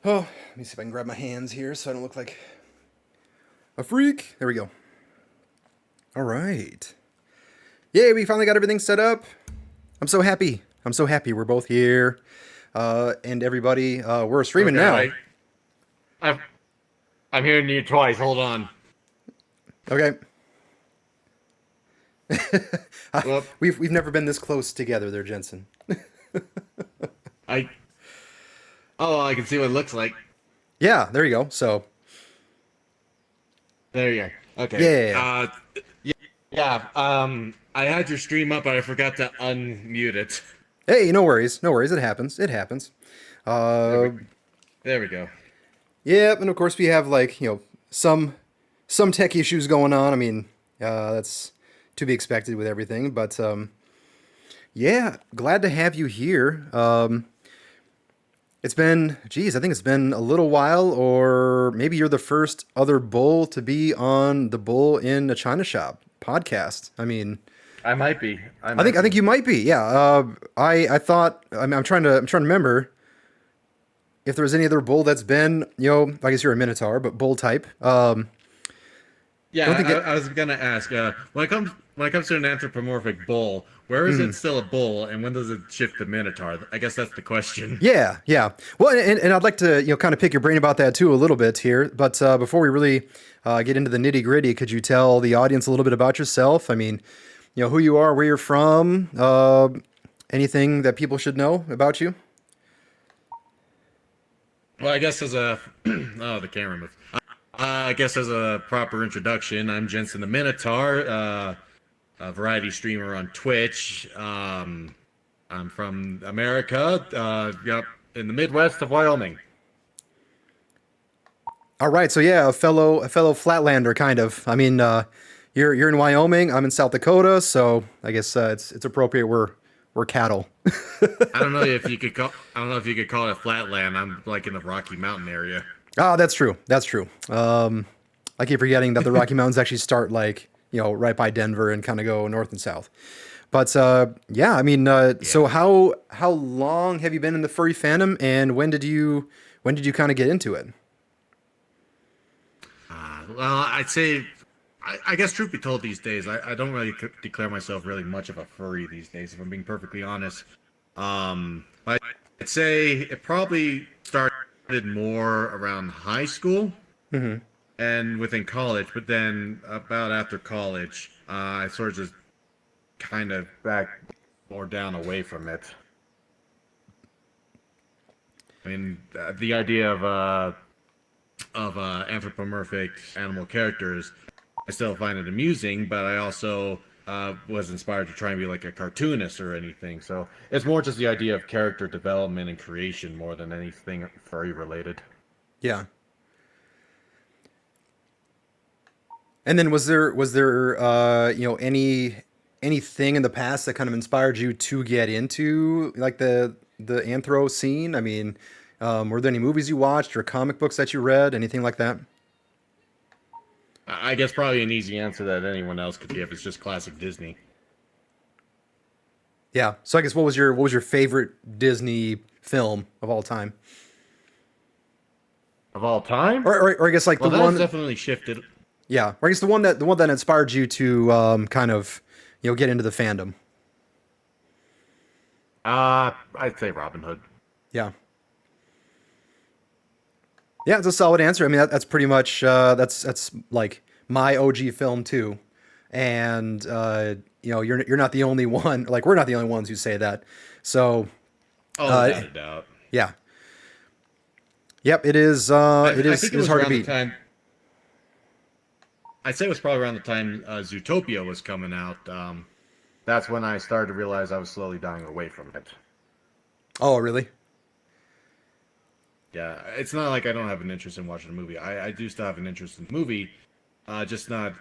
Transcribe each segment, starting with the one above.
Oh, let me see if I can grab my hands here so I don't look like a freak. There we go. All right. Yay, we finally got everything set up. I'm so happy. I'm so happy we're both here. And everybody, we're streaming Okay, now. I've, I'm hearing you twice. Hold on. Okay. Well, We've never been this close together there, Jensen. I oh, I can see what it looks like. Yeah, there you go. So, There you go. Okay. yeah. Yeah, yeah. I had your stream up, but I forgot to unmute it. Hey, no worries. No worries. It happens. It happens. There Uh, we, there we go. yeah, and of course we have like, some tech issues going on. I mean, that's to be expected with everything, but yeah, glad to have you here. It's been, geez, I think it's been a little while, or maybe you're the first other bull to be on the Bull in a China Shop podcast. I mean, I might be. I I think might I think be. you might be. Yeah. I thought. I mean, I'm trying to remember if there was any other bull that's been. I guess you're a Minotaur, but bull type. Yeah, Don't think it. I was gonna ask. When it comes to an anthropomorphic bull, where is it still a bull, and when does it shift to minotaur? I guess that's the question. Yeah, yeah. Well, and I'd like to kind of pick your brain about that too a little bit here. But before we really get into the nitty gritty, could you tell the audience a little bit about yourself? I mean, who you are, where you're from, anything that people should know about you. Well, I guess as a oh, the camera moved. I guess as a proper introduction, I'm Jensen the Minotaur, a variety streamer on Twitch. I'm from America, yep, in the Midwest of Wyoming. All right, so yeah, a fellow Flatlander, kind of. I mean, you're in Wyoming. I'm in South Dakota, so I guess it's appropriate. We're cattle. I don't know if you could call it flatland. I'm like in the Rocky Mountain area. Ah, that's true. That's true. I keep forgetting that the Rocky Mountains actually start like right by Denver and kind of go north and south. But yeah, I mean, Yeah. so how long have you been in the furry fandom, and when did you kind of get into it? Well, I'd say, I guess, truth be told, these days, I don't really declare myself really much of a furry these days, if I'm being perfectly honest. I'd say it probably started more around high school Hmm. and within college, but then about after college, I sort of just kind of back more down away from it. I mean, the idea of anthropomorphic animal characters, I still find it amusing, but I also was inspired to try and be like a cartoonist or anything. So it's more just the idea of character development and creation more than anything furry related. Yeah. And then was there anything in the past that kind of inspired you to get into like the anthro scene? I mean, were there any movies you watched or comic books that you read, anything like that? I guess probably an easy answer that anyone else could give is just classic Disney. Yeah. So I guess what was your favorite Disney film of all time? Of all time? Or I guess like the Well, that has one, definitely shifted. yeah. Or I guess the one that inspired you to kind of get into the fandom. I'd say Robin Hood. Yeah. Yeah, it's a solid answer. I mean, that's pretty much that's like my OG film too, and you're not the only one. Like we're not the only ones who say that. So Oh, uh, without a doubt. yeah, yep, it is. It I is think it it is was hard to around the beat. time. I'd say it was probably around the time Zootopia was coming out. That's when I started to realize I was slowly dying away from it. Oh, really? Yeah, it's not like I don't have an interest in watching a movie. I do still have an interest in the movie, just not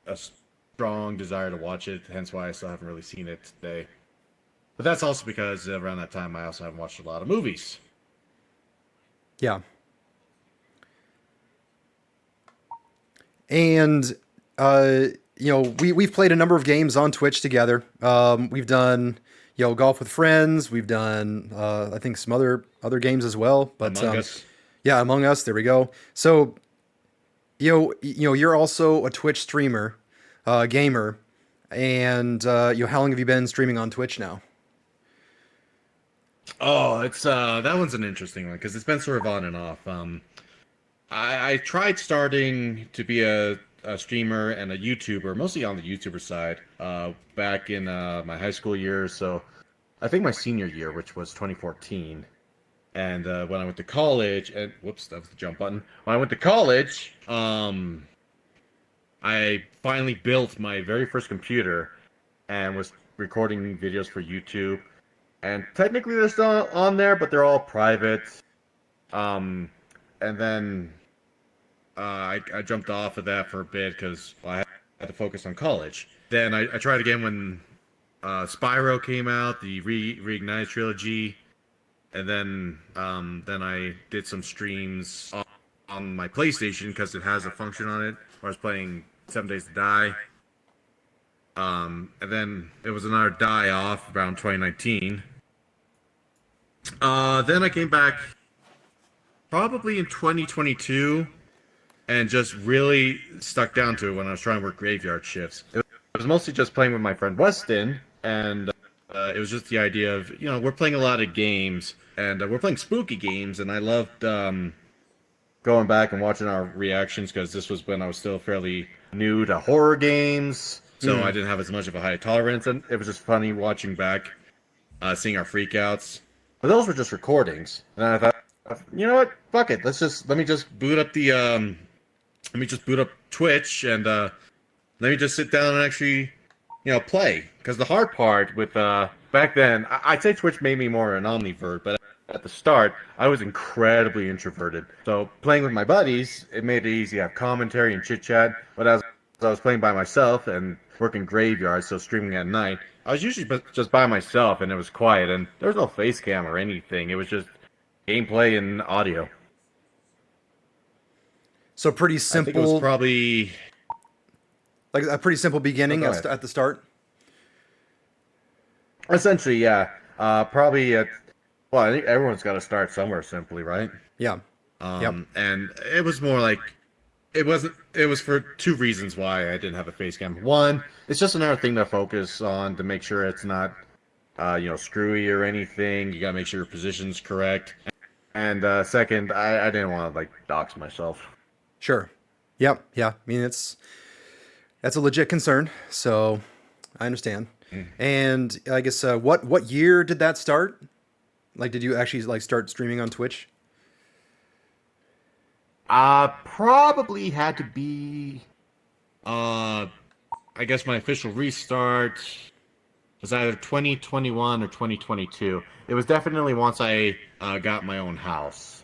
a strong desire to watch it. Hence why I still haven't really seen it today. But that's also because around that time I also haven't watched a lot of movies. Yeah, and uh, we've played a number of games on Twitch together. We've done golf with friends. We've done I think some other games as well. But Among Us. Yeah, Among Us. There we go. So, you're also a Twitch streamer, gamer, and how long have you been streaming on Twitch now? Oh, it's that one's an interesting one because it's been sort of on and off. I tried starting to be a streamer and a YouTuber, mostly on the YouTuber side, back in my high school years. So I think my senior year, which was 2014. And when I went to college, and whoops, that was the jump button. When I went to college, I finally built my very first computer and was recording videos for YouTube. And technically they're still on there, but they're all private. Um, and then I jumped off of that for a bit because I had to focus on college. Then I tried again when Spyro came out, the Reignited trilogy, and then I did some streams on my PlayStation because it has a function on it where I was playing 7 Days to Die. And then it was another die off around 2019. Then I came back probably in 2022 and just really stuck down to it when I was trying to work graveyard shifts. It was mostly just playing with my friend Weston, and it was just the idea of, we're playing a lot of games, and we're playing spooky games, and I loved going back and watching our reactions because this was when I was still fairly new to horror games, so I didn't have as much of a high tolerance, and it was just funny watching back, seeing our freakouts. But those were just recordings, and I thought, you know what? Fuck it. Let me just boot up Twitch and let me just sit down and actually, play. Because the hard part with back then, I'd say Twitch made me more an omnivert, but at the start, I was incredibly introverted. So playing with my buddies, it made it easy to have commentary and chit chat. But as I was playing by myself and working graveyards, so streaming at night, I was usually just by myself, and it was quiet, and there was no face cam or anything. It was just gameplay and audio. So pretty I think it was simple, probably like a pretty simple beginning go ahead. at the start. Essentially, yeah. Probably well, I think everyone's got to start somewhere simply, right? Yeah. Yep. And it was more like it wasn't. It was for two reasons why I didn't have a face cam. One, it's just another thing to focus on to make sure it's not, screwy or anything. You gotta make sure your position's correct. And second, I didn't want to like dox myself. Sure. Yep. Yeah. I mean, that's a legit concern. So I understand. And I guess what year did that start? Like, did you actually like start streaming on Twitch? Probably had to be. I guess my official restart was either 2021 or 2022. It was definitely once I got my own house.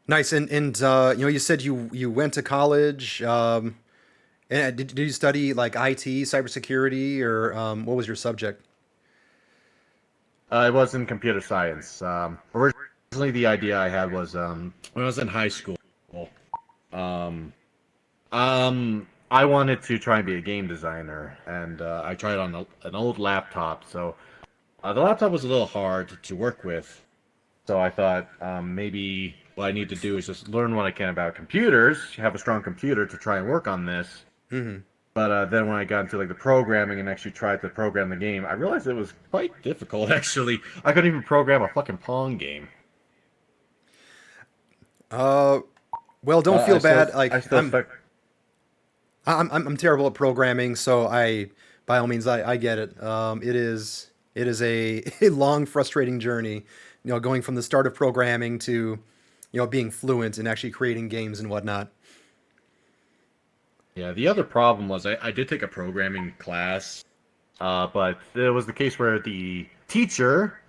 Nice. And you said you went to college. And did you study like IT, cybersecurity, or what was your subject? It was in computer science. Originally, the idea I had was when I was in high school. Um, I wanted to try and be a game designer, and I tried on an old laptop. So the laptop was a little hard to work with. So I thought maybe what I need to do is just learn what I can about computers, have a strong computer to try and work on this. But then when I got into like the programming and actually tried to program the game, I realized it was quite difficult. Actually, I couldn't even program a fucking Pong game. Well, don't feel bad. Like I still stuck. I'm terrible at programming, so by all means, I get it. It is a long, frustrating journey. Going from the start of programming to, being fluent and actually creating games and whatnot. Yeah, the other problem was I did take a programming class, but it was the case where the teacher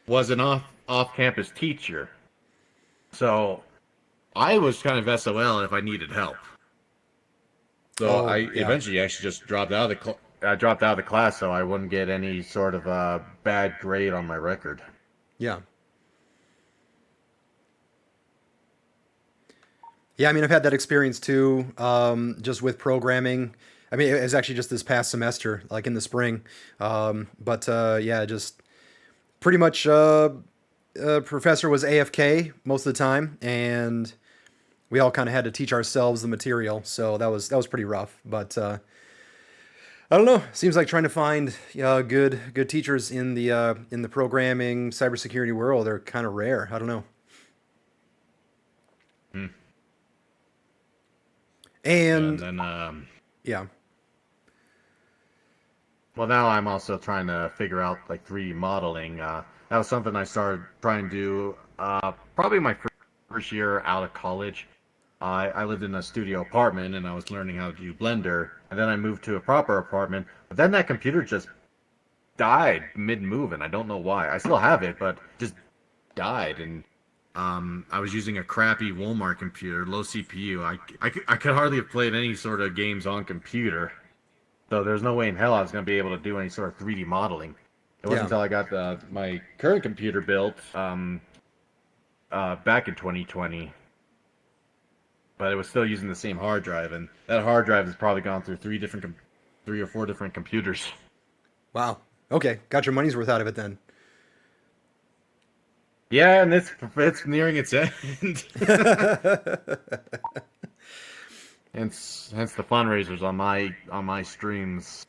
was an off-campus teacher. So I was kind of SOL if I needed help. So I eventually actually just dropped out of the class so I wouldn't get any sort of bad grade on my record. Yeah. Yeah, I mean, I've had that experience too, just with programming. I mean, it was actually just this past semester, like in the spring. But yeah, just pretty much professor was AFK most of the time, and we all kind of had to teach ourselves the material. So that was pretty rough. But I don't know. Seems like trying to find good teachers in the programming cybersecurity world are kind of rare. I don't know. Hmm. Yeah, and And then yeah, well, now I'm also trying to figure out like 3D modeling. That was something I started trying to do probably my first year out of college. I lived in a studio apartment and I was learning how to do Blender, and then I moved to a proper apartment. But then that computer just died mid-move, and I don't know why. I still have it, but just died. And I was using a crappy Walmart computer, low CPU. I could hardly have played any sort of games on computer. So there's no way in hell I was going to be able to do any sort of 3D modeling. It wasn't yeah. until I got my current computer built back in 2020, but it was still using the same hard drive, and that hard drive has probably gone through three or four different computers. Wow. Okay, got your money's worth out of it then. Yeah, and it's nearing its end. Hence the fundraisers on my streams.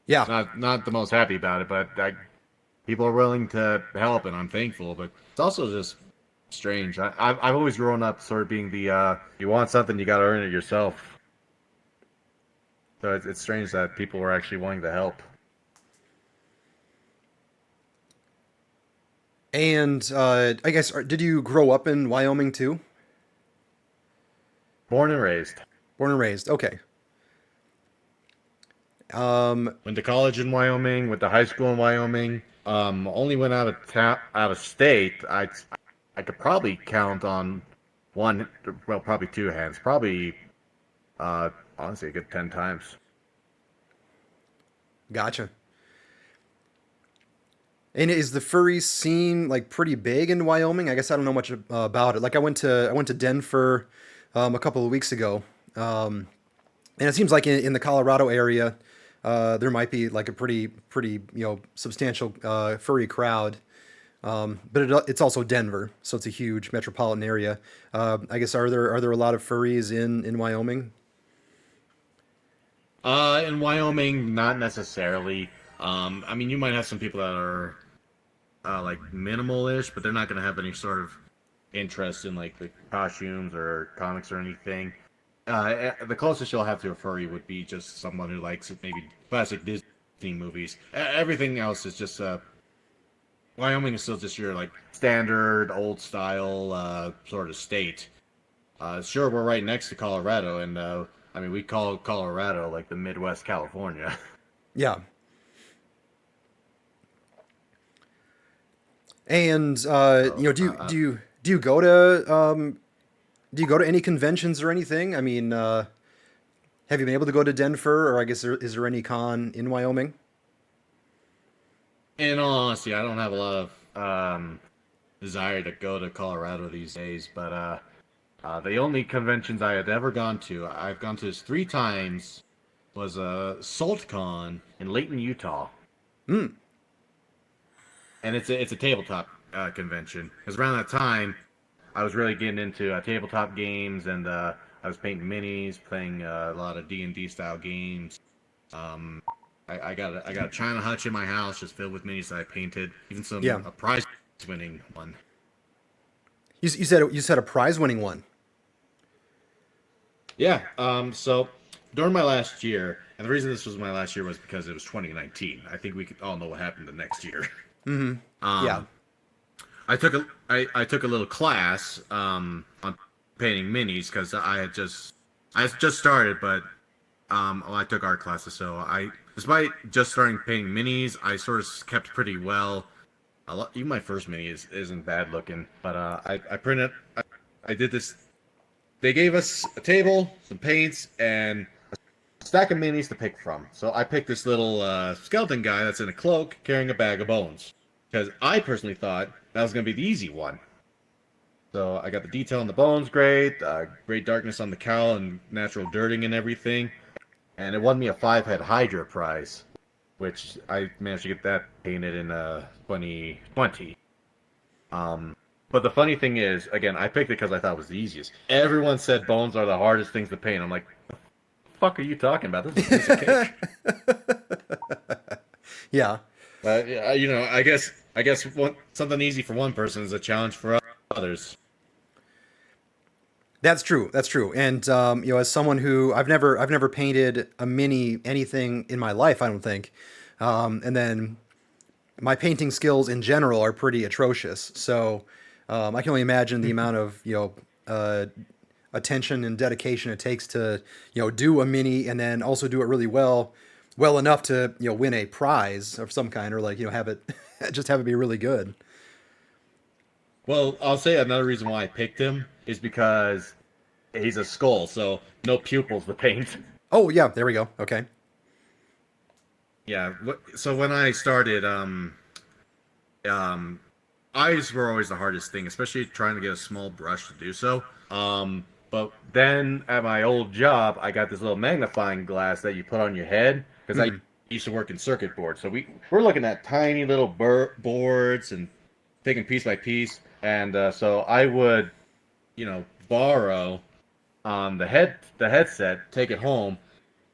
Yeah. Not the most happy about it, but people are willing to help, and I'm thankful. But it's also just strange. I've always grown up sort of being the you want something, you got to earn it yourself. So it's strange that people were actually willing to help. And I guess did you grow up in Wyoming too? Born and raised. Born and raised. Okay. Went to college in Wyoming. Went to high school in Wyoming. Only went out of state. I could probably count on one, well, probably two hands. Probably, honestly, a good 10 times. Gotcha. And is the furry scene like pretty big in Wyoming? I guess I don't know much about it. Like I went to Denver a couple of weeks ago, and it seems like in the Colorado area there might be like a pretty substantial furry crowd. But it's also Denver, so it's a huge metropolitan area. I guess are there a lot of furries in Wyoming? In Wyoming, not necessarily. I mean, you might have some people that are like minimal-ish, but they're not going to have any sort of interest in like the costumes or comics or anything. The closest you'll have to a furry would be just someone who likes maybe classic Disney movies. Everything else is just Wyoming is still just your like standard old style sort of state. Sure, we're right next to Colorado, and I mean we call Colorado like the Midwest California. Yeah. And So, do you go to any conventions or anything? I mean, have you been able to go to Denver, or I guess is there any con in Wyoming? in all honesty, I don't have a lot of desire to go to Colorado these days, but the only conventions I had ever gone to, I've gone to this 3 times, was SaltCon in Layton, Utah, Hmm. and it's a tabletop convention. Because around that time, I was really getting into tabletop games, and I was painting minis, playing a lot of D&D style games. Um, I got a China hutch in my house just filled with minis that I painted, even Yeah. some a prize winning one. You said a prize winning one. Yeah. So during my last year, and the reason this was my last year was because it was 2019. I think we could all know what happened the next year. Mm-hmm. Yeah. Um, I took a little class on painting minis because I had just started, but I took art classes, so despite just starting painting minis, I sort of kept pretty well. Even my first mini isn't bad looking, but I printed. I did this. They gave us a table, some paints, and a stack of minis to pick from. So I picked this little skeleton guy that's in a cloak carrying a bag of bones, because I personally thought that was going to be the easy one. So I got the detail on the bones great, great darkness on the cowl, and natural dirting and everything. And it won me a 5-head Hydra prize. which I managed to get that painted in 2020. But the funny thing is, again, I picked it because I thought it was the easiest. Everyone said bones are the hardest things to paint. I'm like, the fuck are you talking about? This is a piece of cake. Yeah. Yeah, I guess something easy for one person is a challenge for others. That's true. That's true. And as someone who I've never painted a mini anything in my life, I don't think. And then my painting skills in general are pretty atrocious. So I can only imagine the amount of attention and dedication it takes to do a mini and then also do it really well enough to win a prize of some kind, or like have it just have it be really good. Well, I'll say another reason why I picked him is because he's a skull, so no pupils to paint. Oh yeah, there we go. Okay. Yeah. So when I started, eyes were always the hardest thing, especially trying to get a small brush to do so. But then at my old job, I got this little magnifying glass that you put on your head because I Hmm. used to work in circuit boards. So we're looking at tiny little boards and taking piece by piece. And so I would, borrow the headset, take it home,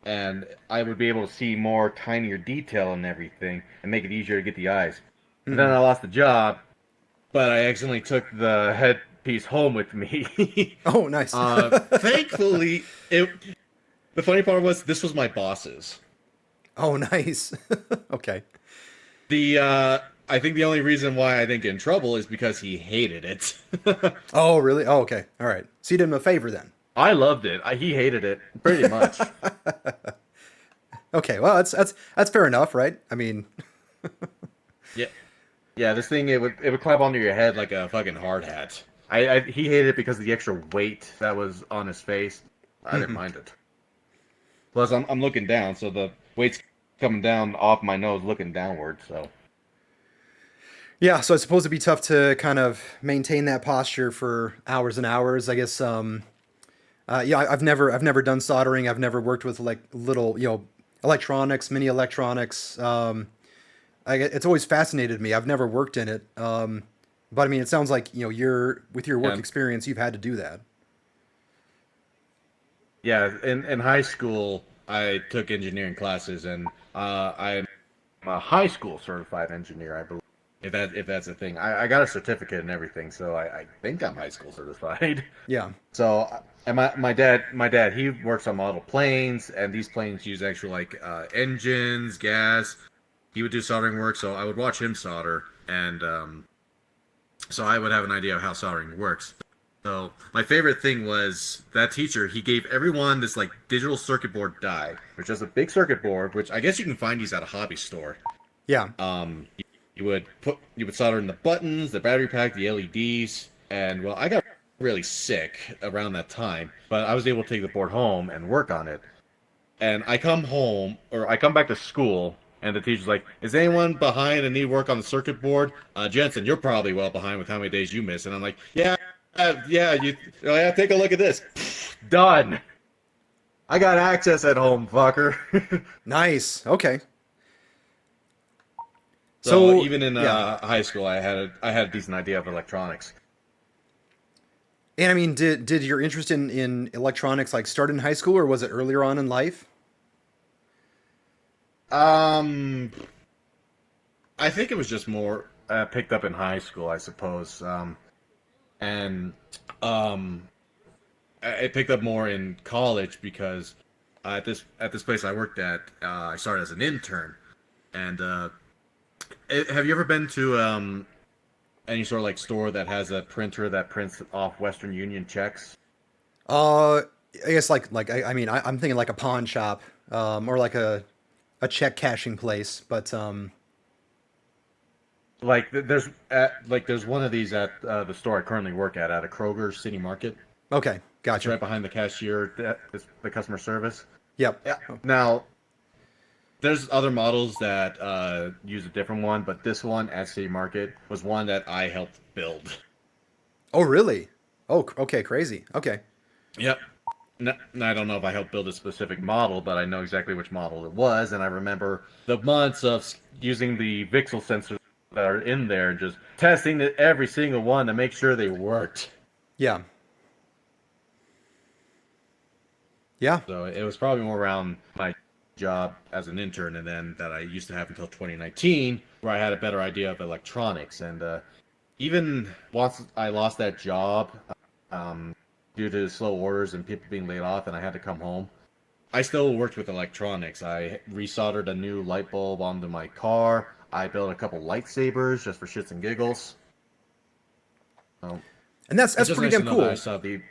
and I would be able to see more tinier detail and everything, and make it easier to get the eyes. But then Hmm. I lost the job, but I accidentally took the headpiece home with me. Oh, nice. Thankfully, the funny part was this was my boss's. Oh, nice. Okay. The I think the only reason why I didn't get in trouble is because he hated it. Oh, really? Oh, okay. All right. So you did him a favor then. I loved it. He hated it pretty much. Okay. Well, that's fair enough, right? I mean, Yeah, yeah. This thing it would climb onto your head like a fucking hard hat. He hated it because of the extra weight that was on his face. I didn't mind it. Plus, I'm looking down, so the weight's coming down off my nose, looking downward. So yeah. So it's supposed to be tough to kind of maintain that posture for hours and hours. I guess. Yeah. I've never done soldering. I've never worked with like little, electronics, mini electronics. It's always fascinated me. I've never worked in it. But I mean, it sounds like you're with your work yeah, experience, you've had to do that. yeah. In high school, I took engineering classes, and I'm a high school certified engineer, I believe. If that's a thing, I got a certificate and everything, so I think I'm high school certified. Yeah. So, and my dad, he works on model planes, and these planes use actual like engines, gas. He would do soldering work, so I would watch him solder, and so I would have an idea of how soldering works. So my favorite thing was that teacher. He gave everyone this like digital circuit board die, which is a big circuit board, which I guess you can find these at a hobby store. Yeah. You would solder in the buttons, the battery pack, the LEDs, and well, I got really sick around that time, but I was able to take the board home and work on it. And I come home, or I come back to school, and the teacher's like, "Is anyone behind and need work on the circuit board?" Jensen, you're probably well behind with how many days you miss. And I'm like, "Yeah, yeah, yeah, take a look at this. Done. I got access at home, fucker." Nice. Okay. So So even in yeah. high school, I had a decent idea of electronics. And I mean, did your interest in electronics like start in high school, or was it earlier on in life? Um, I think it was just more picked up in high school, I suppose. And um, I picked up more in college because at this place I worked at, I started as an intern. And have you ever been to any sort of like store that has a printer that prints off Western Union checks? Uh, I guess I mean I'm thinking like a pawn shop, or like a check cashing place. But Like there's one of these at the store I currently work at a Kroger City Market. okay, It's gotcha. right behind the cashier. That is the customer service. Yep. Yeah. Now there's other models that use a different one, but this one at City Market was one that I helped build. Oh, really? Oh, okay, crazy. Okay. Yep. I don't know if I helped build a specific model, but I know exactly which model it was, and I remember the months of using the VXL sensors that are in there and just testing every single one to make sure they worked. Yeah. Yeah. So it was probably more around my job as an intern, and then that I used to have until 2019, where I had a better idea of electronics. And even once I lost that job, um, due to slow orders and people being laid off, and I had to come home, I still worked with electronics. I resoldered a new light bulb onto my car. I built a couple lightsabers just for shits and giggles. Um, And that's it's just pretty nice damn to know that I cool. saw the.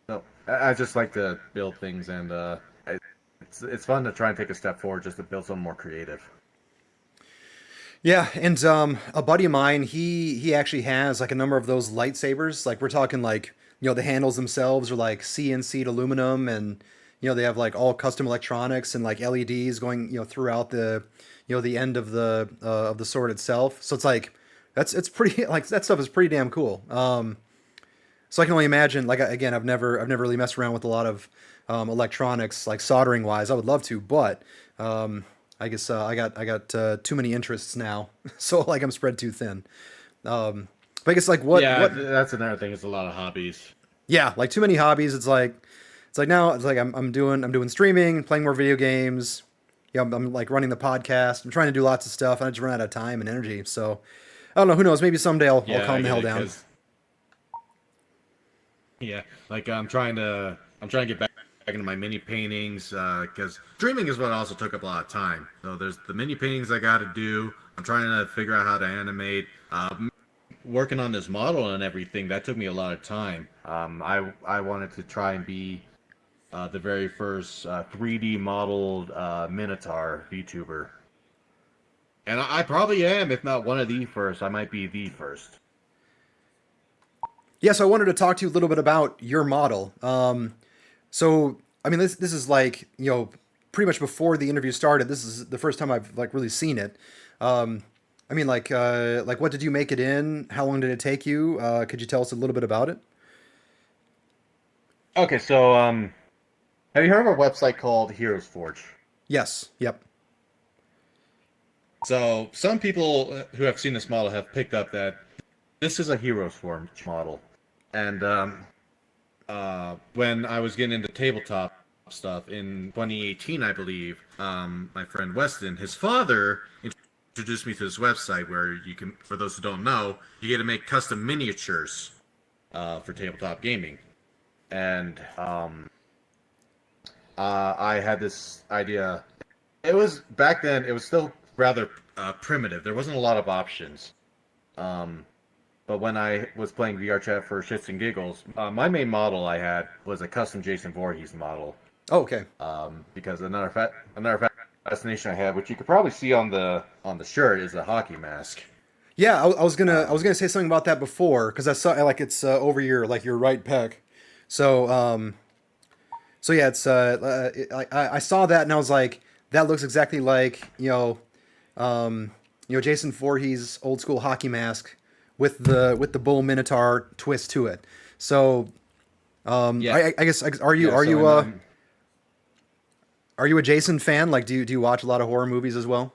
No, I just like to build things, and it's fun to try and take a step forward just to build something more creative. Yeah, and a buddy of mine, he actually has like a number of those lightsabers. Like we're talking like, the handles themselves are like CNC'd aluminum, and they have like all custom electronics and like LEDs going, throughout the end of the sword itself. So it's like it's pretty like that stuff is pretty damn cool. So I can only imagine. Like again, I've never really messed around with a lot of electronics, like soldering wise. I would love to, but I guess I got too many interests now, so like I'm spread too thin. But I guess like Yeah, what that's another thing. It's a lot of hobbies. yeah, like too many hobbies. It's like now it's like I'm doing streaming, playing more video games. Yeah, I'm like running the podcast. I'm trying to do lots of stuff, and I just run out of time and energy. So I don't know. Who knows? Maybe someday I'll Yeah, I calm the get hell it. down. Yeah, like I'm trying to get back into my mini paintings because dreaming is what also took up a lot of time. So there's the mini paintings I got to do. I'm trying to figure out how to animate. Working on this model and everything that took me a lot of time. I wanted to try and be the very first 3D modeled Minotaur VTuber, and I probably am, if not one of the first. I might be the first. Yes, I wanted to talk to you a little bit about your model. So, I mean, this is like pretty much before the interview started. This is the first time I've like really seen it. Um, I mean, like what did you make it in? How long did it take you? Could you tell us a little bit about it? Okay, so have you heard of a website called Heroes Forge? Yes. Yep. So some people who have seen this model have picked up that this is a Heroes Forge model, and when I was getting into tabletop stuff in 2018, I believe, my friend Weston, his father introduced me to this website where you can, for those who don't know, you get to make custom miniatures for tabletop gaming, and I had this idea. It was back then. It was still rather primitive. There wasn't a lot of options. Um, but when I was playing VR chat for shits and giggles, my main model I had was a custom Jason Voorhees model. Oh, okay. Because another fascination I had, which you could probably see on the shirt, is a hockey mask. Yeah, I was gonna Um, say something about that before because I saw like it's over your right pec. So so yeah, it's I saw that and I was like, that looks exactly like Jason Voorhees' old school hockey mask with the bull minotaur twist to it. So yeah, I guess are you yeah. are So you and uh are you a Jason fan? Like, do you watch a lot of horror movies as well?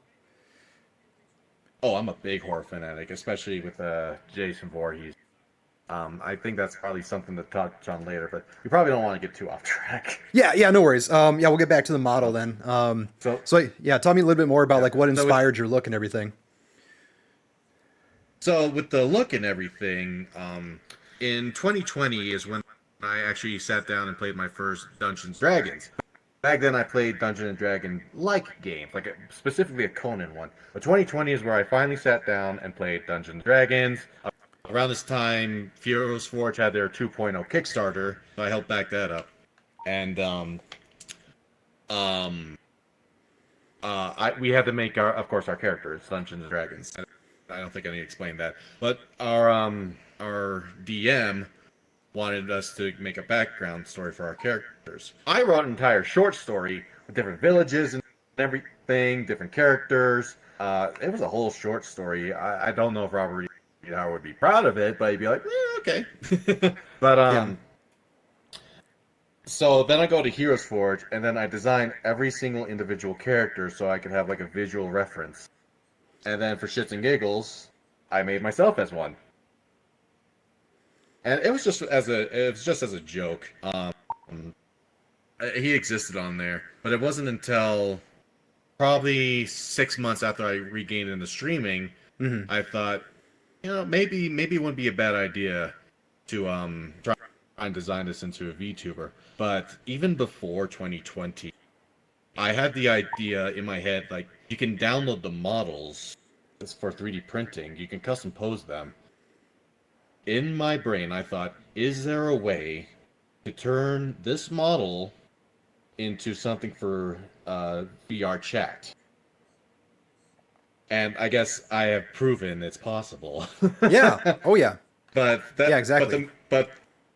oh, I'm a big horror fanatic, especially with Jason Voorhees. I think that's probably something to touch on later, but we probably don't want to get too off track. Yeah, yeah, no worries. Yeah, we'll get back to the model then. So So yeah, tell me a little bit more about yeah, like what so with inspired your look and everything. So with the look and everything, in 2020 is when I actually sat down and played my first Dungeons and Dragons. Back then, I played Dungeons and Dragon like games, like specifically a Conan one. But 2020 is where I finally sat down and played Dungeons and Dragons. Around this time, Heroes Forge had their 2.0 Kickstarter, so I helped back that up. And um, we had to make our, of course, our characters, Dungeons and Dragons. I don't think I need to explain that. But our DM wanted us to make a background story for our characters. I wrote an entire short story with different villages and everything, different characters. It was a whole short story. I don't know if Robert would be proud of it, but he'd be like, okay. But Yeah. So then I go to Heroes Forge, and then I design every single individual character so I could have like a visual reference. And then for shits and giggles, I made myself as one. And it was just as a joke. He existed on there, but it wasn't until probably 6 months after I regained into streaming, Mm-hmm. I thought, maybe it wouldn't be a bad idea to try and design this into a VTuber. But even before 2020, I had the idea in my head, like, you can download the models for 3D printing, you can custom pose them. In my brain, I thought, is there a way to turn this model into something for VR chat? And I guess I have proven it's possible. Yeah. Oh yeah. But Yeah. that, Exactly. but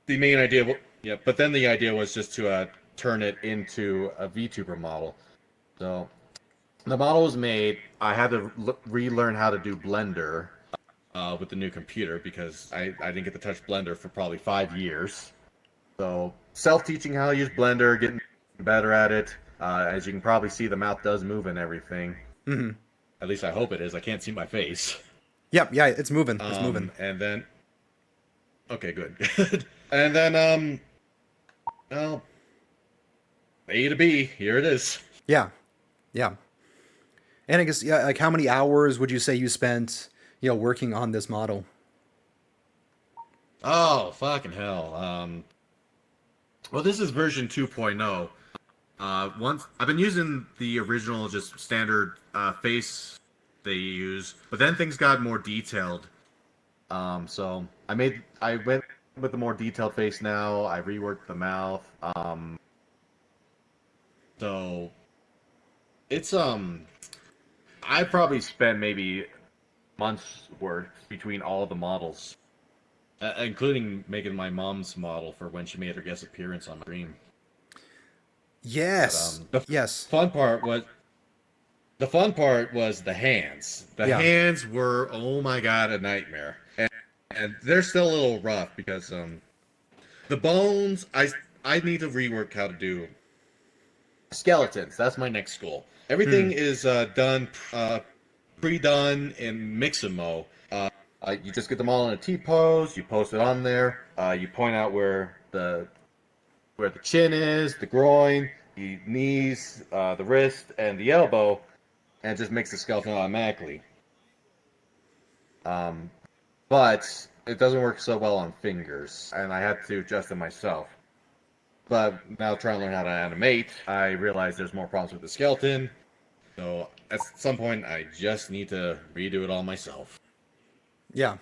the main idea, yeah. But then the idea was just to turn it into a VTuber model. So the model was made. I had to relearn how to do Blender with the new computer because I didn't get to touch Blender for probably 5 years. So self-teaching how to use Blender, getting better at it. As you can probably see, the mouth does move and everything. Mm-hmm. At least I hope it is. I can't see my face. Yep. Yeah. It's moving. It's moving. And then, okay, good, good. And then, well, A to B, here it is. Yeah. Yeah. And I guess, yeah, like how many hours would you say you spent, working on this model? Oh, fucking hell. Well, this is version 2.0. Once I've been using the original, just standard face they use, but then things got more detailed. So I went with the more detailed face now. I reworked the mouth. So it's I probably spent maybe months worth between all the models, including making my mom's model for when she made her guest appearance on my stream. But Yes. Yes. fun part was the fun part was the hands. The Yeah. hands were, oh my god, a nightmare, and they're still a little rough because the bones I need to rework how to do skeletons. That's my next goal. Everything is done pre-done in Mixamo. You just get them all in a T pose. You post it on there. You point out where the chin is, the groin, the knees, the wrist, and the elbow, and it just makes the skeleton automatically. But it doesn't work so well on fingers, and I had to adjust it myself. But now trying to learn how to animate, I realize there's more problems with the skeleton. So at some point, I just need to redo it all myself. Yeah.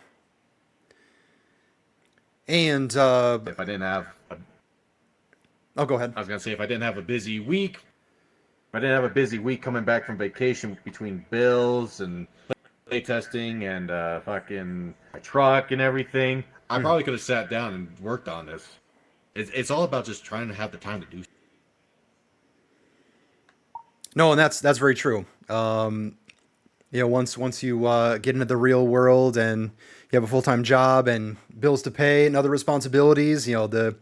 And If I didn't have, oh, go ahead. I was gonna say if I didn't have a busy week, if I didn't have a busy week coming back from vacation between bills and play testing and fucking my truck and everything, I probably could have sat down and worked on this. It's all about just trying to have the time to do. No, and that's very true. Once you get into the real world and you have a full-time job and bills to pay and other responsibilities, the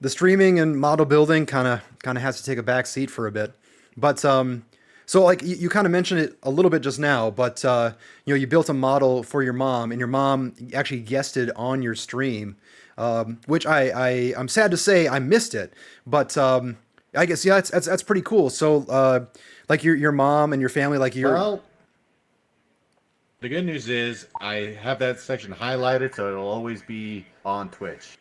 streaming and model building kind of has to take a back seat for a bit. But so like you kind of mentioned it a little bit just now, but you built a model for your mom, and your mom actually guested on your stream, which I'm sad to say I missed it, but I guess yeah, that's pretty cool. So like your mom and your family, like your Well, the good news is I have that section highlighted, so it'll always be on Twitch.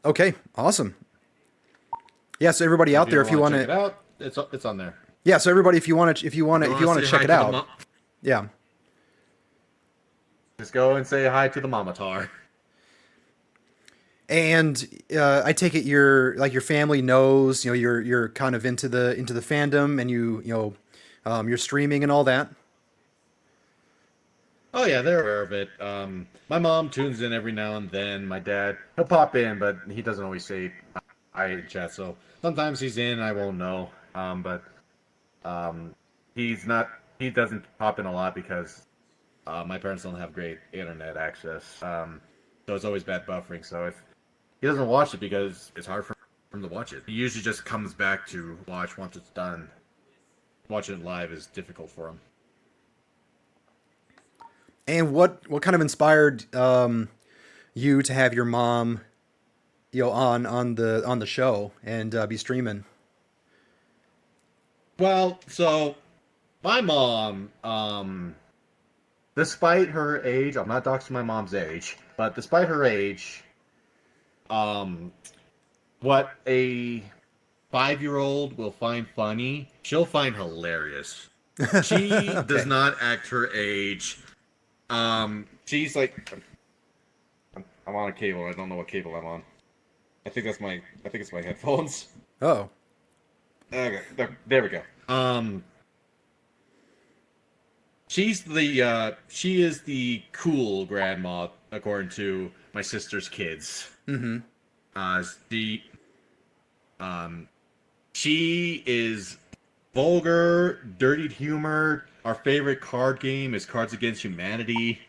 okay, awesome. Yeah, so everybody out there, if you want check it to, out, it's on there. yeah, so everybody, if you want to check it out, yeah. Just go and say hi to the Mamatar. And I take it your family knows you're kind of into the fandom, and you're streaming and all that. Oh yeah, they're aware of it. My mom tunes in every now and then. My dad, he'll pop in, but he doesn't always say hi chat. So sometimes he's in, I won't know. But he's not. He doesn't pop in a lot because my parents don't have great internet access. So it's always bad buffering. So he doesn't watch it because it's hard for him to watch it. He usually just comes back to watch once it's done. Watching it live is difficult for him. And what kind of inspired you to have your mom, on the show and be streaming? Well, so my mom, despite her age, I'm not doxing my mom's age, but despite her age, um, what a 5-year-old will find funny, she'll find hilarious. She does Okay. not act her age. She's like, I'm on a cable. I don't know what cable I'm on. I think it's my headphones. Oh. Okay, there we go. She is the cool grandma according to my sister's kids. Mm-hmm. The she is vulgar, dirty humor. Our favorite card game is Cards Against Humanity.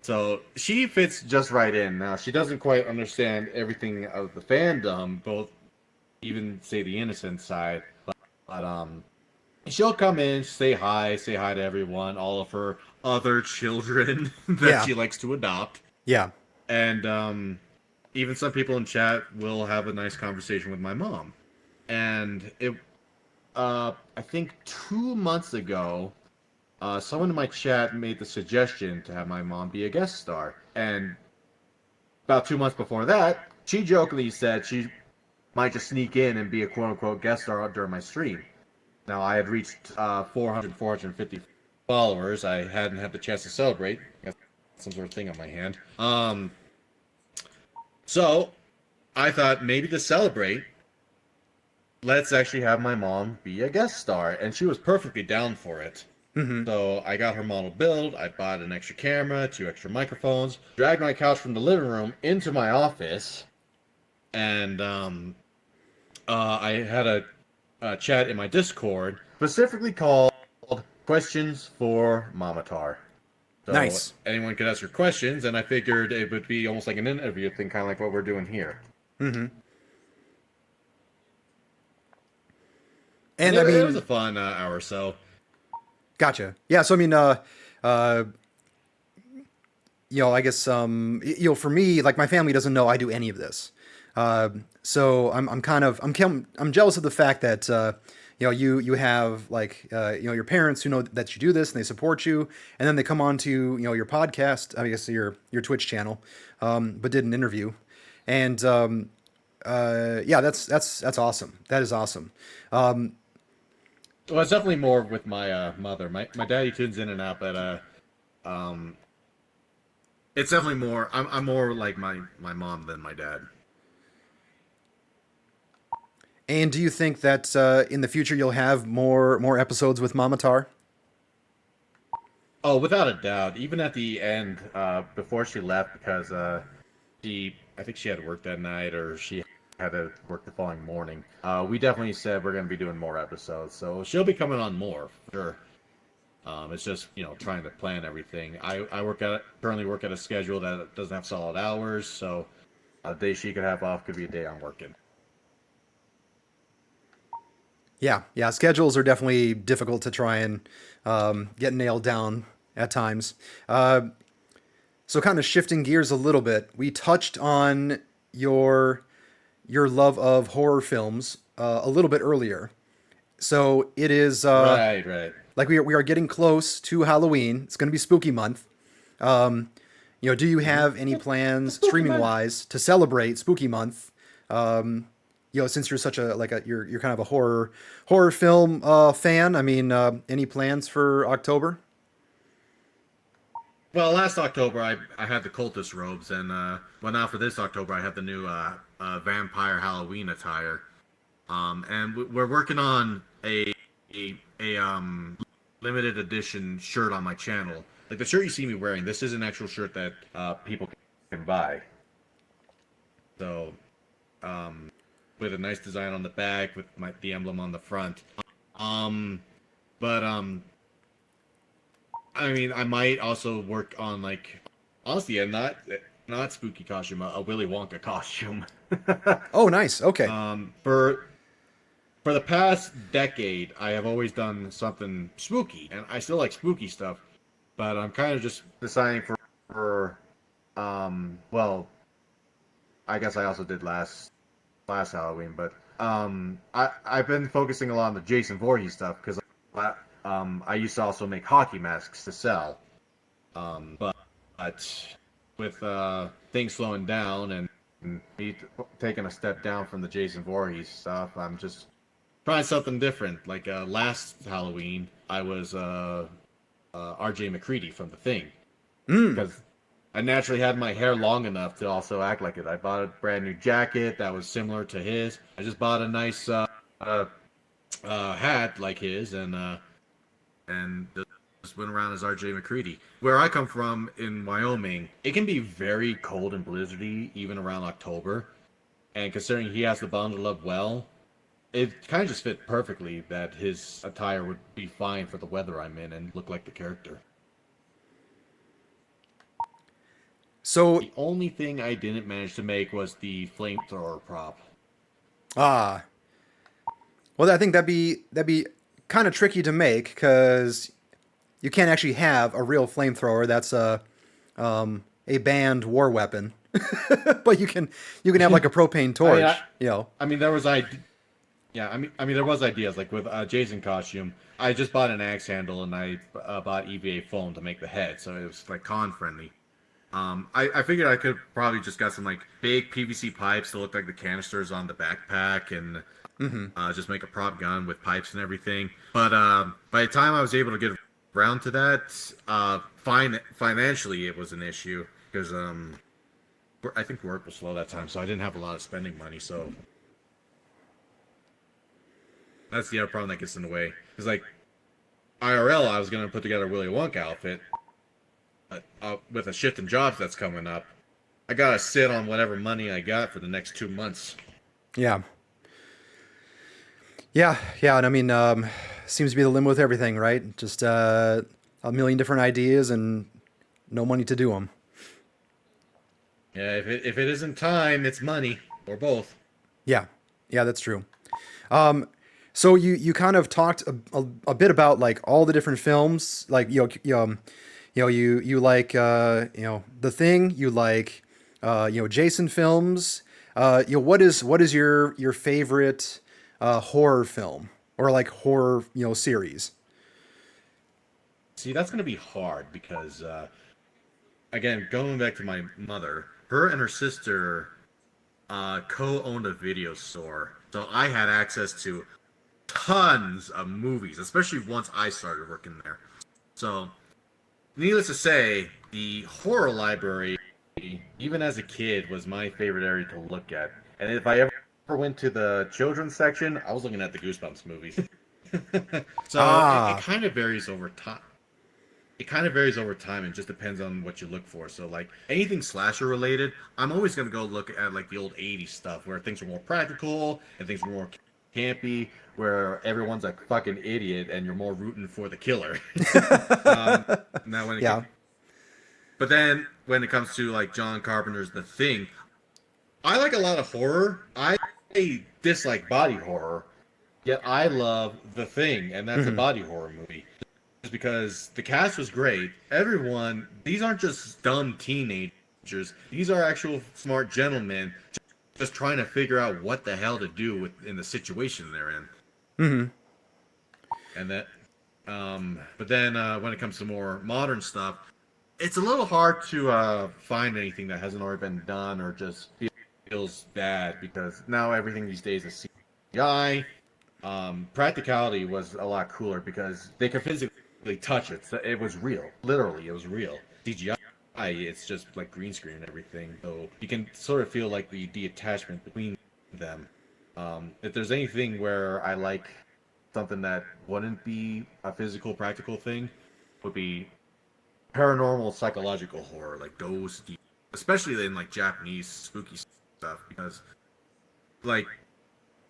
So she fits just right in. Now she doesn't quite understand everything of the fandom, both even say the innocent side, but she'll come in, say hi to everyone, all of her other children that Yeah. she likes to adopt, Yeah. and even some people in chat will have a nice conversation with my mom. And I think 2 months ago, someone in my chat made the suggestion to have my mom be a guest star, and about 2 months before that, she jokingly said she might just sneak in and be a quote-unquote guest star during my stream. Now, I had reached 450 followers. I hadn't had the chance to celebrate. I got some sort of thing on my hand. So, I thought maybe to celebrate, let's actually have my mom be a guest star. And she was perfectly down for it. Mm-hmm. So, I got her model build. I bought an extra camera, 2 extra microphones, dragged my couch from the living room into my office, and I had a chat in my Discord specifically called Questions for Mamatar. So Nice. anyone could ask her questions, and I figured it would be almost like an interview thing, kind of like what we're doing here. Mm-hmm. And And I it was a mean, fun hour or so. gotcha. Yeah. So I mean, uh, I guess for me, like my family doesn't know I do any of this. So I'm kind of I'm jealous of the fact that you have like your parents who know that you do this and they support you, and then they come on to your podcast, I guess your Twitch channel, but did an interview, and yeah, that's awesome. That is awesome. Well, it's definitely more with my mother. My daddy tunes in and out, but um, it's definitely more. I'm more like my mom than my dad. And do you think that in the future you'll have more episodes with Mama Tar? Oh, without a doubt. Even at the end, before she left, because I think she had to work that night, or she had to work the following morning. We definitely said we're going to be doing more episodes, so she'll be coming on more for sure. It's just trying to plan everything. I currently work at a schedule that doesn't have solid hours, so a day she could have off could be a day I'm working. Yeah, yeah. Schedules are definitely difficult to try and get nailed down at times. So, kind of shifting gears a little bit, we touched on your love of horror films a little bit earlier. So it is Right. like we are getting close to Halloween. It's going to be spooky month. Do you have any plans Spooky streaming month. wise to celebrate spooky month? Since you're such you're kind of a horror film fan. I mean, any plans for October? Well, last October I had the cultist robes, and well, now for this October I have the new vampire Halloween attire. And we're working on a limited edition shirt on my channel. Like the shirt you see me wearing, this is an actual shirt that people can buy. So, with a nice design on the back, with the emblem on the front. But I mean, I might also work on honestly, I'm not not spooky costume, a Willy Wonka costume. Oh, nice. Okay. For the past decade, I have always done something spooky, and I still like spooky stuff, but I'm kind of just deciding for well, I guess I also did last Halloween, but I've been focusing a lot on the Jason Voorhees stuff because I used to also make hockey masks to sell, but with things slowing down and me taking a step down from the Jason Voorhees stuff, I'm just trying something different. Like last Halloween, I was R.J. McCready from The Thing because I naturally had my hair long enough to also act like it. I bought a brand new jacket that was similar to his. I just bought a nice hat like his, and just went around as R.J. McCready. Where I come from in Wyoming, it can be very cold and blizzardy even around October. And considering he has to bundle up well, it kind of just fit perfectly that his attire would be fine for the weather I'm in and look like the character. So, The only thing I didn't manage to make was the flamethrower prop. ah, well, I think that'd be kind of tricky to make because you can't actually have a real flamethrower. That's a banned war weapon. But you can have like a propane torch. You know. I mean, yeah, there was ideas like with Jason costume. I just bought an axe handle and I bought EVA foam to make the head, so it was like con friendly. I figured I could probably just got some like big PVC pipes to look like the canisters on the backpack and just make a prop gun with pipes and everything. But by the time I was able to get around to that, financially it was an issue because I think work was slow that time, so I didn't have a lot of spending money. So that's the other problem that gets in the way. Because like IRL, I was gonna put together a Willy Wonka outfit. With a shift in jobs that's coming up, I gotta sit on whatever money I got for the next 2 months. Yeah. Yeah, and I mean, seems to be the limit with everything, right? Just a million different ideas and no money to do them. Yeah, if it isn't time, it's money or both. Yeah, yeah, that's true. So you kind of talked a bit about like all the different films, like you like The Thing, you like Jason films. What is your favorite horror film or like horror series? See, that's gonna be hard because again, going back to my mother, her and her sister co-owned a video store, so I had access to tons of movies, especially once I started working there. So, needless to say, the horror library, even as a kid, was my favorite area to look at. And if I ever went to the children's section, I was looking at the Goosebumps movies. So it kind of varies over time. It kind of varies over time and just depends on what you look for. So like anything slasher related, I'm always gonna go look at like the old '80s stuff where things were more practical and things were more campy, where everyone's a fucking idiot and you're more rooting for the killer. Now when it but then when it comes to like John Carpenter's The Thing, I like a lot of horror. I dislike body horror, yet I love The Thing, and that's a body horror movie. Just because the cast was great. Everyone, these aren't just dumb teenagers. These are actual smart gentlemen just trying to figure out what the hell to do in the situation they're in. And that, but then when it comes to more modern stuff, it's a little hard to find anything that hasn't already been done or just feels bad because now everything these days is CGI. Practicality was a lot cooler because they could physically touch it. So it was real. Literally, it was real. CGI, it's just like green screen and everything. So you can sort of feel like the attachment between them. If there's anything where I like something that wouldn't be a physical, practical thing, would be paranormal, psychological horror, like ghosts, especially in like Japanese spooky stuff. Because, like,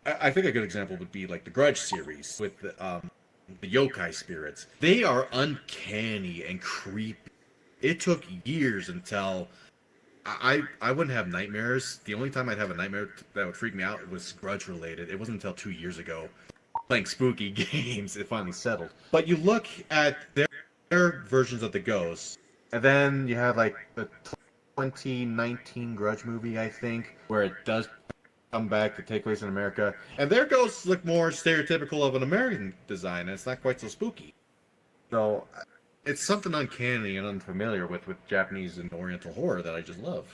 I think a good example would be like the Grudge series with the yokai spirits. They are uncanny and creepy. It took years until I wouldn't have nightmares. The only time I'd have a nightmare that would freak me out was grudge related. It wasn't until 2 years ago, playing spooky games, it finally settled. But you look at their versions of the ghosts, and then you have like the 2019 Grudge movie, I think, where it does come back to take place in America, and their ghosts look more stereotypical of an American design, and it's not quite so spooky. So it's something uncanny and unfamiliar with Japanese and Oriental horror that I just love.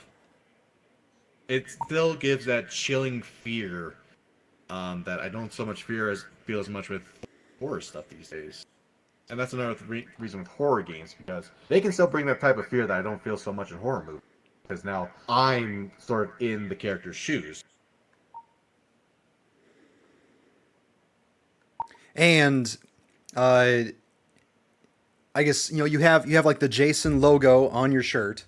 It still gives that chilling fear that I don't so much feel as much with horror stuff these days. And that's another reason with horror games, because they can still bring that type of fear that I don't feel so much in horror movies. Because now I'm sort of in the character's shoes. And I guess you have like the Jason logo on your shirt,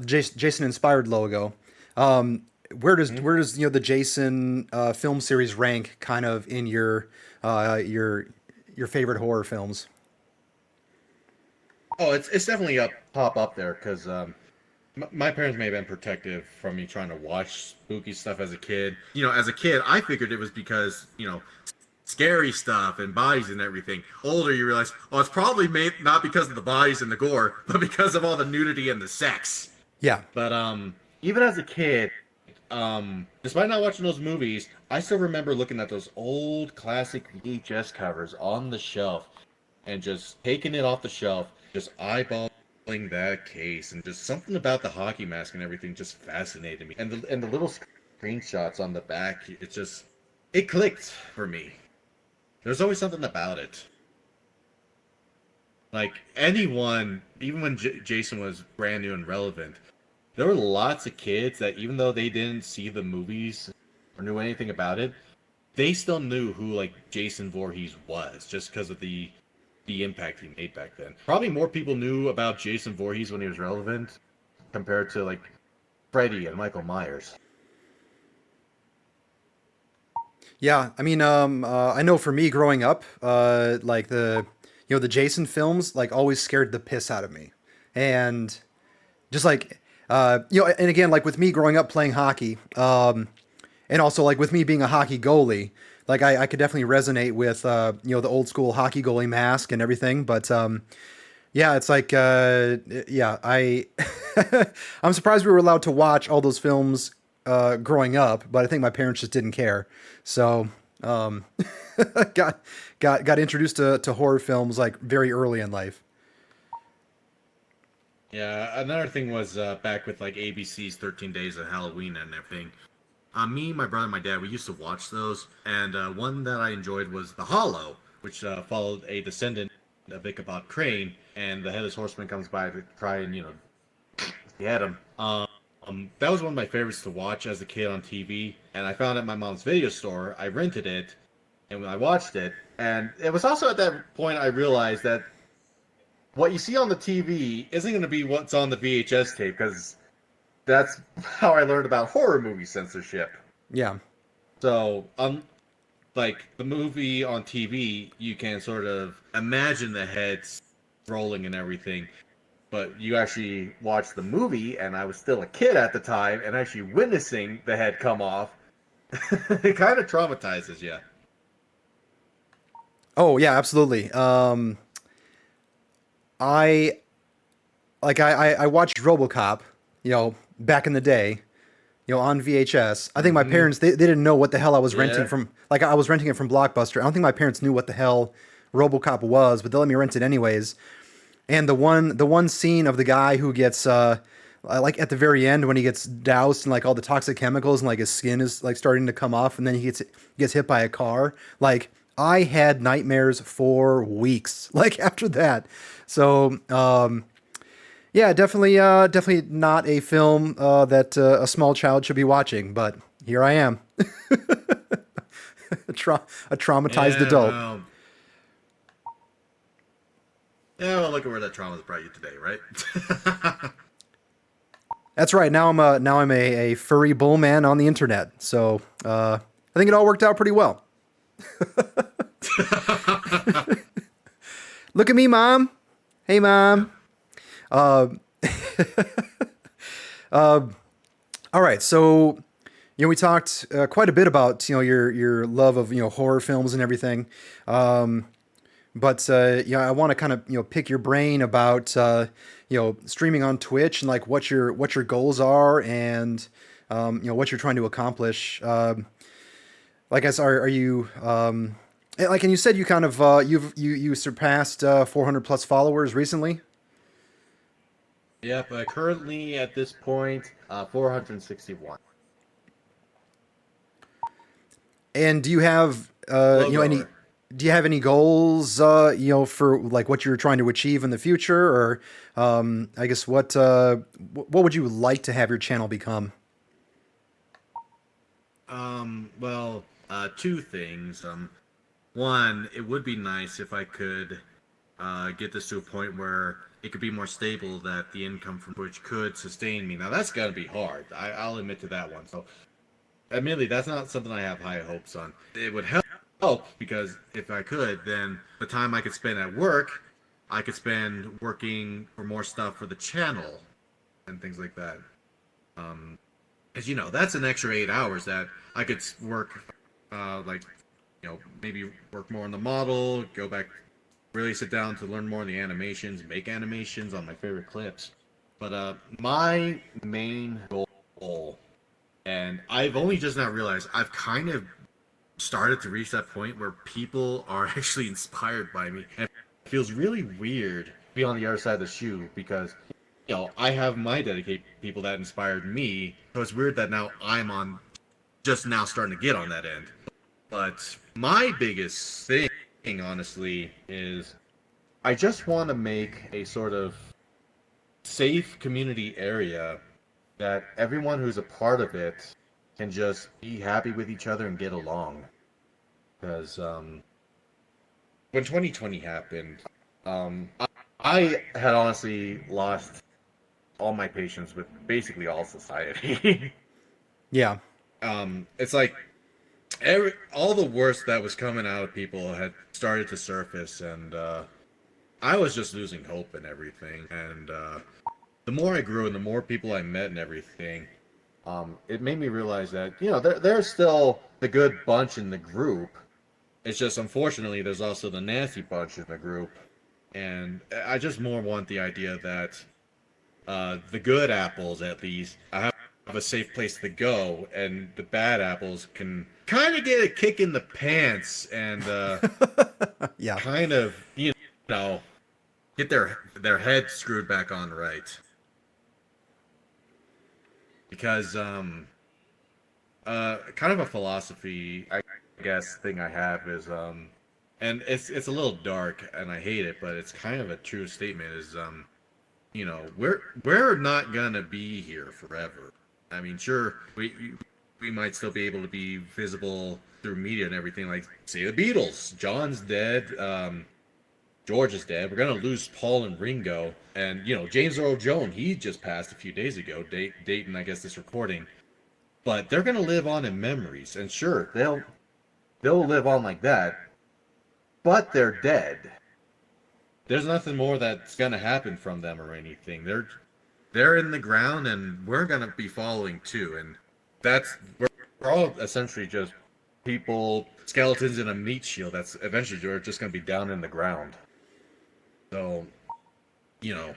Jason inspired logo. Where does the Jason film series rank kind of in your favorite horror films? Oh, it's definitely up top up there because my parents may have been protective from me trying to watch spooky stuff as a kid. As a kid, I figured it was because scary stuff and bodies and everything. Older, you realize, oh, it's probably made not because of the bodies and the gore, but because of all the nudity and the sex. Yeah. But even as a kid, despite not watching those movies, I still remember looking at those old classic VHS covers on the shelf and just taking it off the shelf, just eyeballing that case, and just something about the hockey mask and everything just fascinated me. And the little screenshots on the back, it clicked for me. There's always something about it. Like anyone, even when Jason was brand new and relevant, there were lots of kids that even though they didn't see the movies or knew anything about it, they still knew who like Jason Voorhees was just because of the impact he made back then. Probably more people knew about Jason Voorhees when he was relevant compared to like Freddy and Michael Myers. Yeah, I mean, I know for me growing up, like the Jason films, like always scared the piss out of me, and just like, and again, like with me growing up playing hockey, and also like with me being a hockey goalie, like I could definitely resonate with, the old school hockey goalie mask and everything, but yeah, it's like, yeah, I'm surprised we were allowed to watch all those films growing up, but I think my parents just didn't care. So got introduced to horror films like very early in life. Yeah, another thing was back with like ABC's 13 Days of Halloween and everything. Me, my brother, and my dad, we used to watch those, and one that I enjoyed was The Hollow, which followed a descendant of Ichabod Crane, and the Headless Horseman comes by to try and, get him. That was one of my favorites to watch as a kid on TV, and I found it at my mom's video store. I rented it, and when I watched it, and it was also at that point I realized that what you see on the TV isn't going to be what's on the VHS tape, because that's how I learned about horror movie censorship. Yeah. So, like the movie on TV, you can sort of imagine the heads rolling and everything. But you actually watch the movie, and I was still a kid at the time, and actually witnessing the head come off, it kind of traumatizes you. Oh yeah, absolutely. I watched RoboCop, back in the day, on VHS. I think my parents they didn't know what the hell I was renting from. Like I was renting it from Blockbuster. I don't think my parents knew what the hell RoboCop was, but they let me rent it anyways. And the one scene of the guy who gets like at the very end when he gets doused in like all the toxic chemicals and like his skin is like starting to come off and then he gets hit by a car. Like I had nightmares for weeks like after that. So yeah, definitely not a film that a small child should be watching, but here I am. a traumatized adult. Well, yeah, well, look at where that trauma's brought you today, right? That's right. Now I'm a furry bull man on the internet. So I think it all worked out pretty well. Look at me, Mom. Hey, Mom. All right, so we talked quite a bit about your love of horror films and everything, but I want to kind of pick your brain about streaming on Twitch and like what your goals are and what you're trying to accomplish. Like, as are you like, and you said you kind of you surpassed 400 plus followers recently. Yep, currently at this point, 461. And do you have Low any? goer. Do you have any goals, for like what you're trying to achieve in the future, or I guess what would you like to have your channel become? Well, two things. One, it would be nice if I could get this to a point where it could be more stable, that the income from Twitch could sustain me. Now, that's gotta be hard. I'll admit to that one. So, admittedly, that's not something I have high hopes on. It would help because if I could, then the time I could spend at work, I could spend working for more stuff for the channel and things like that. Because that's an extra 8 hours that I could work, like maybe work more on the model, go back, really sit down to learn more on the animations, make animations on my favorite clips. But my main goal, and I've only just now realized, I've kind of started to reach that point where people are actually inspired by me, and it feels really weird to be on the other side of the shoe because I have my dedicated people that inspired me, so it's weird that now I'm on, just now starting to get on that end. But my biggest thing, honestly, is I just want to make a sort of safe community area that everyone who's a part of it can just be happy with each other and get along. Because when 2020 happened, I had honestly lost all my patience with basically all society. Yeah, It's like all the worst that was coming out of people had started to surface, and I was just losing hope and everything. And the more I grew and the more people I met and everything, it made me realize that there's still the good bunch in the group. It's just, unfortunately, there's also the nasty bunch in the group, and I just more want the idea that the good apples, at least, I have a safe place to go, and the bad apples can kind of get a kick in the pants and yeah, kind of know get their head screwed back on right. Because kind of a philosophy, I guess, thing I have is and it's a little dark and I hate it, but it's kind of a true statement, is we're not gonna be here forever. I mean, sure, we might still be able to be visible through media and everything, like say the Beatles. John's dead, George is dead. We're gonna lose Paul and Ringo, and James Earl Jones, he just passed a few days ago, dating I guess this recording. But they're gonna live on in memories, and sure, they'll live on like that, but they're dead. There's nothing more that's gonna happen from them or anything. They're in the ground, and we're gonna be following too. And we're all essentially just people, skeletons in a meat shield. That's eventually we're just gonna be down in the ground. So, you know,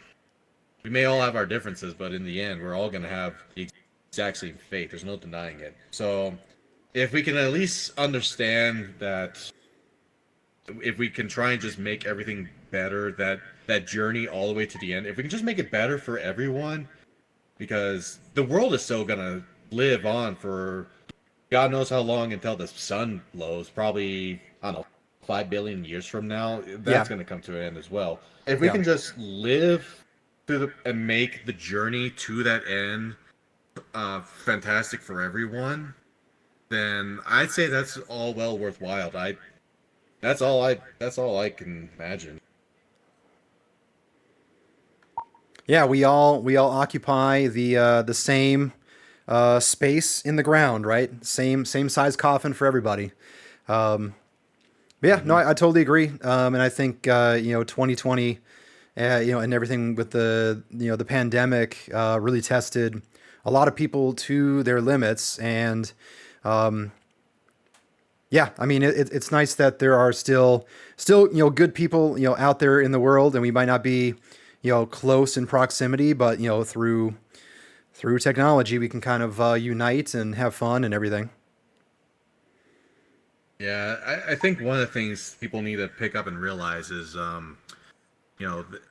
we may all have our differences, but in the end, we're all gonna have the exact same fate. There's no denying it. So, if we can at least understand that, if we can try and just make everything better, that journey all the way to the end, if we can just make it better for everyone, because the world is still gonna live on for God knows how long until the sun blows. Probably, I don't know, 5 billion years from now, yeah, that's gonna come to an end as well. If we yeah. can just live through and make the journey to that end fantastic for everyone, then I'd say that's all well worthwhile. That's all I can imagine. Yeah, we all occupy the same space in the ground, right? Same size coffin for everybody. Um, but yeah, no, Hmm. I totally agree. And I think 2020, and everything with the pandemic really tested a lot of people to their limits. And yeah, I mean, it's nice that there are still, good people, out there in the world, and we might not be, close in proximity, but, through technology, we can kind of unite and have fun and everything. Yeah, I think one of the things people need to pick up and realize is, you know, th-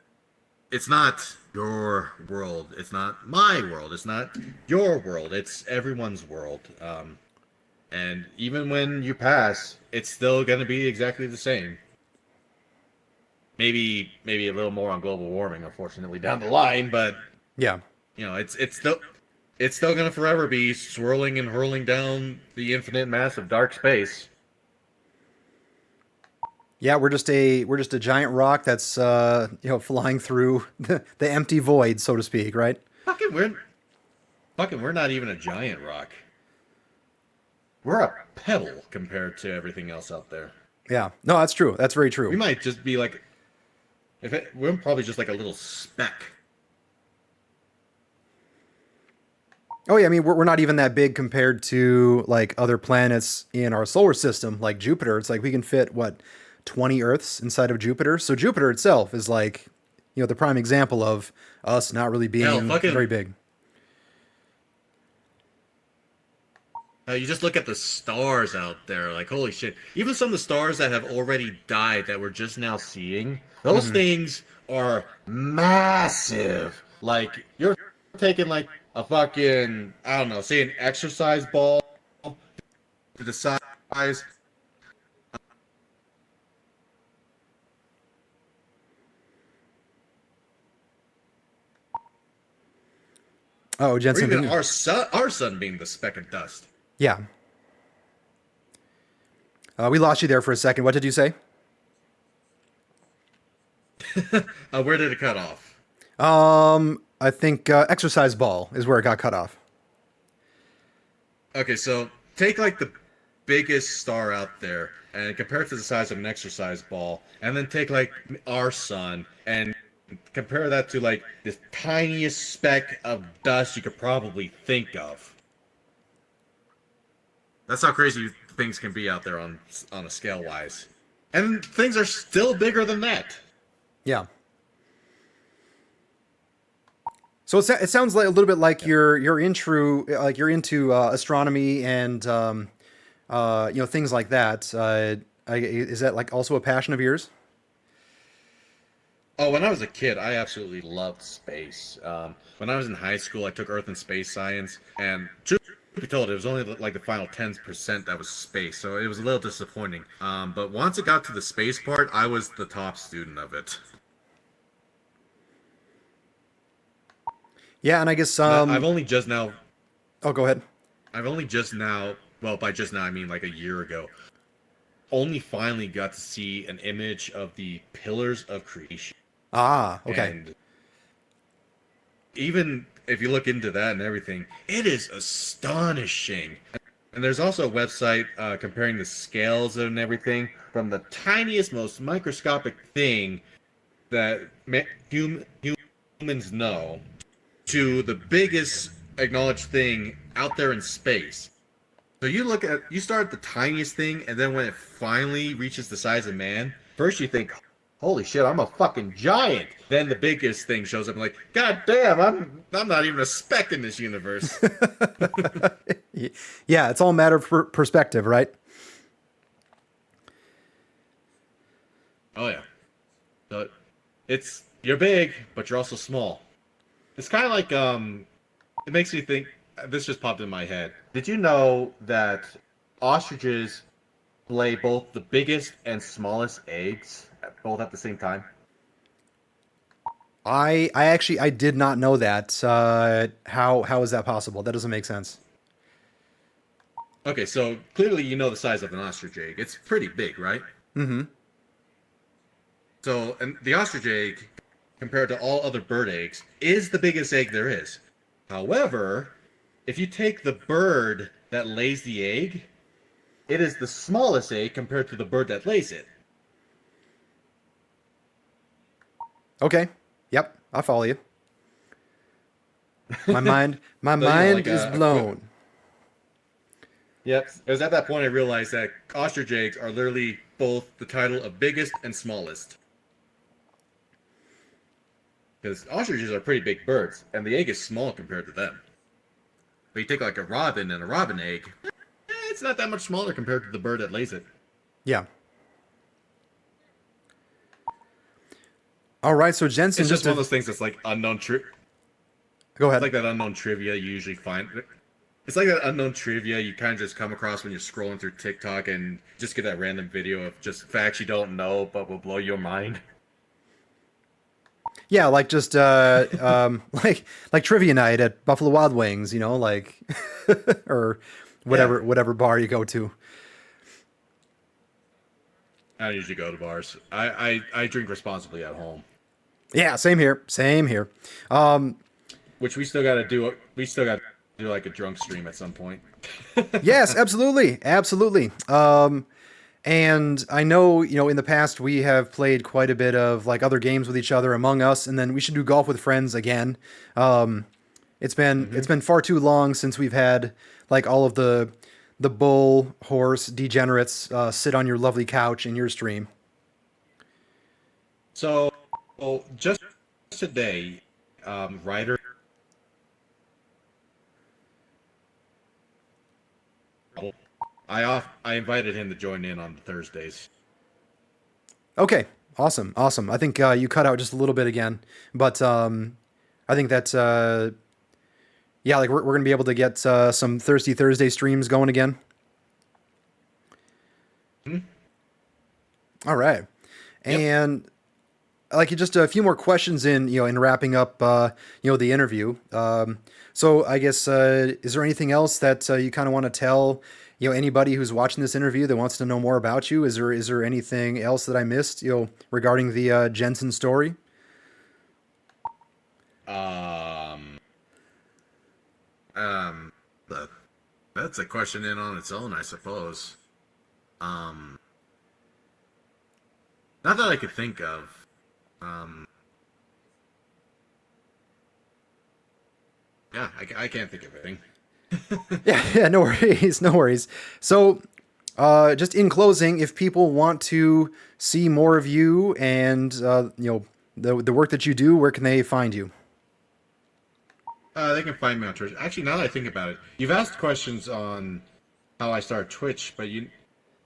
it's not your world. It's not my world. It's not your world. It's everyone's world. And even when you pass, it's still going to be exactly the same. Maybe a little more on global warming, unfortunately, down the line, but Yeah. it's still going to forever be swirling and hurling down the infinite mass of dark space. Yeah, we're just a giant rock that's flying through the empty void, so to speak, right? Fucking we're fucking we're not even a giant rock. We're a pebble compared to everything else out there. Yeah. No, that's true. That's very We true. might just be like, we're probably just like a little speck. Oh yeah, I mean we're not even that big compared to like other planets in our solar system, like Jupiter. It's like we can fit what 20 Earths inside of Jupiter. So Jupiter itself is like, the prime example of us not really Hell, being very fucking, big. you just look at the stars out there, like holy shit. Even some of the stars that have already died that we're just now seeing, those Hmm. things are massive. Like you're taking like a fucking, I don't know, say an exercise ball to the size. Oh, Or Jensen, even our sun being the speck of dust. yeah. We lost you there for a second. What did you say? Where did it cut off? I think exercise ball is where it got cut off. Okay, so take like the biggest star out there and compare it to the size of an exercise ball, and then take like our sun and compare that to like the tiniest speck of dust you could probably think of. That's how crazy things can be out there on a scale wise. And things are still bigger than that. Yeah. So it sounds like a little bit like you're into astronomy and things like that. Is that like also a passion of yours? Oh, when I was a kid, I absolutely loved space. When I was in high school, I took Earth and Space Science, and truth be told, it was only like the final 10% that was space, so it was a little disappointing. But once it got to the space part, I was the top student of it. Yeah, and I guess And I've only just now, oh, go ahead. well, by just now, I mean like a year ago, only finally got to see an image of the pillars of creation. Ah, okay. And even if you look into that and everything, it is astonishing. And there's also a website comparing the scales and everything from the tiniest, most microscopic thing that humans know to the biggest acknowledged thing out there in space. So you start at the tiniest thing, and then when it finally reaches the size of man, first you think, "Holy shit, I'm a fucking giant." Then the biggest thing shows up, and like, "God damn, I'm not even a speck in this universe." Yeah, it's all a matter of perspective, right? Oh yeah, so it's you're big, but you're also small. It's kind of like it makes me think. This just popped in my head. Did you know that ostriches lay both the biggest and smallest eggs both at the same time? I did not know that. How is that possible? That doesn't make sense. Okay, so clearly you know the size of an ostrich egg. It's pretty big, right? Mm-hmm. So, and the ostrich egg, compared to all other bird eggs, is the biggest egg there is. However, if you take the bird that lays the egg, it is the smallest egg compared to the bird that lays it. Okay. Yep, I follow you. My So you know, mind like is a quick. blown. Yep. It was at that point I realized that ostrich eggs are literally both the title of biggest and smallest. Because ostriches are pretty big birds, and the egg is small compared to them. But you take like a robin and a robin egg, it's not that much smaller compared to the bird that lays it. Yeah. All right, so Jensen, It's just just one to of those things that's like go It's ahead. like that unknown trivia you usually find. It's like that unknown trivia you kind of just come across when you're scrolling through TikTok and just get that random video of just facts you don't know but will blow your mind. Yeah, like just like trivia night at Buffalo Wild Wings, you know, like or Yeah, whatever bar you go to. I don't usually go to bars. I drink responsibly at home, Yeah, same here. Same here. which we still got to do. We still got to do like a drunk stream at some point. Yes, absolutely. Absolutely. And I know, you know, in the past we have played quite a bit of like other games with each other among us, and then we should do golf with friends again. It's been far too long since we've had like all of the bull horse degenerates sit on your lovely couch in your stream. So, just today, Ryder, I invited him to join in on the Thursdays. Okay, awesome, awesome. I think you cut out just a little bit again, but I think that yeah, like we're gonna be able to get some Thirsty Thursday streams going again. Hmm? All right, Yep. and like just a few more questions in you know in wrapping up you know the interview. So I guess is there anything else that you kind of want to tell you know anybody who's watching this interview that wants to know more about you? Is there anything else that I missed you know regarding the Jensen story? Um, um, that, that's a question in on its own, I suppose. Um, Not that I could think of. Um, yeah, I can't think of anything. Yeah, yeah, no worries, no worries. So, just in closing, if people want to see more of you and you know the work that you do, where can they find you? They can find me on Twitch. Actually, now that I think about it, you've asked questions on how I started Twitch, but you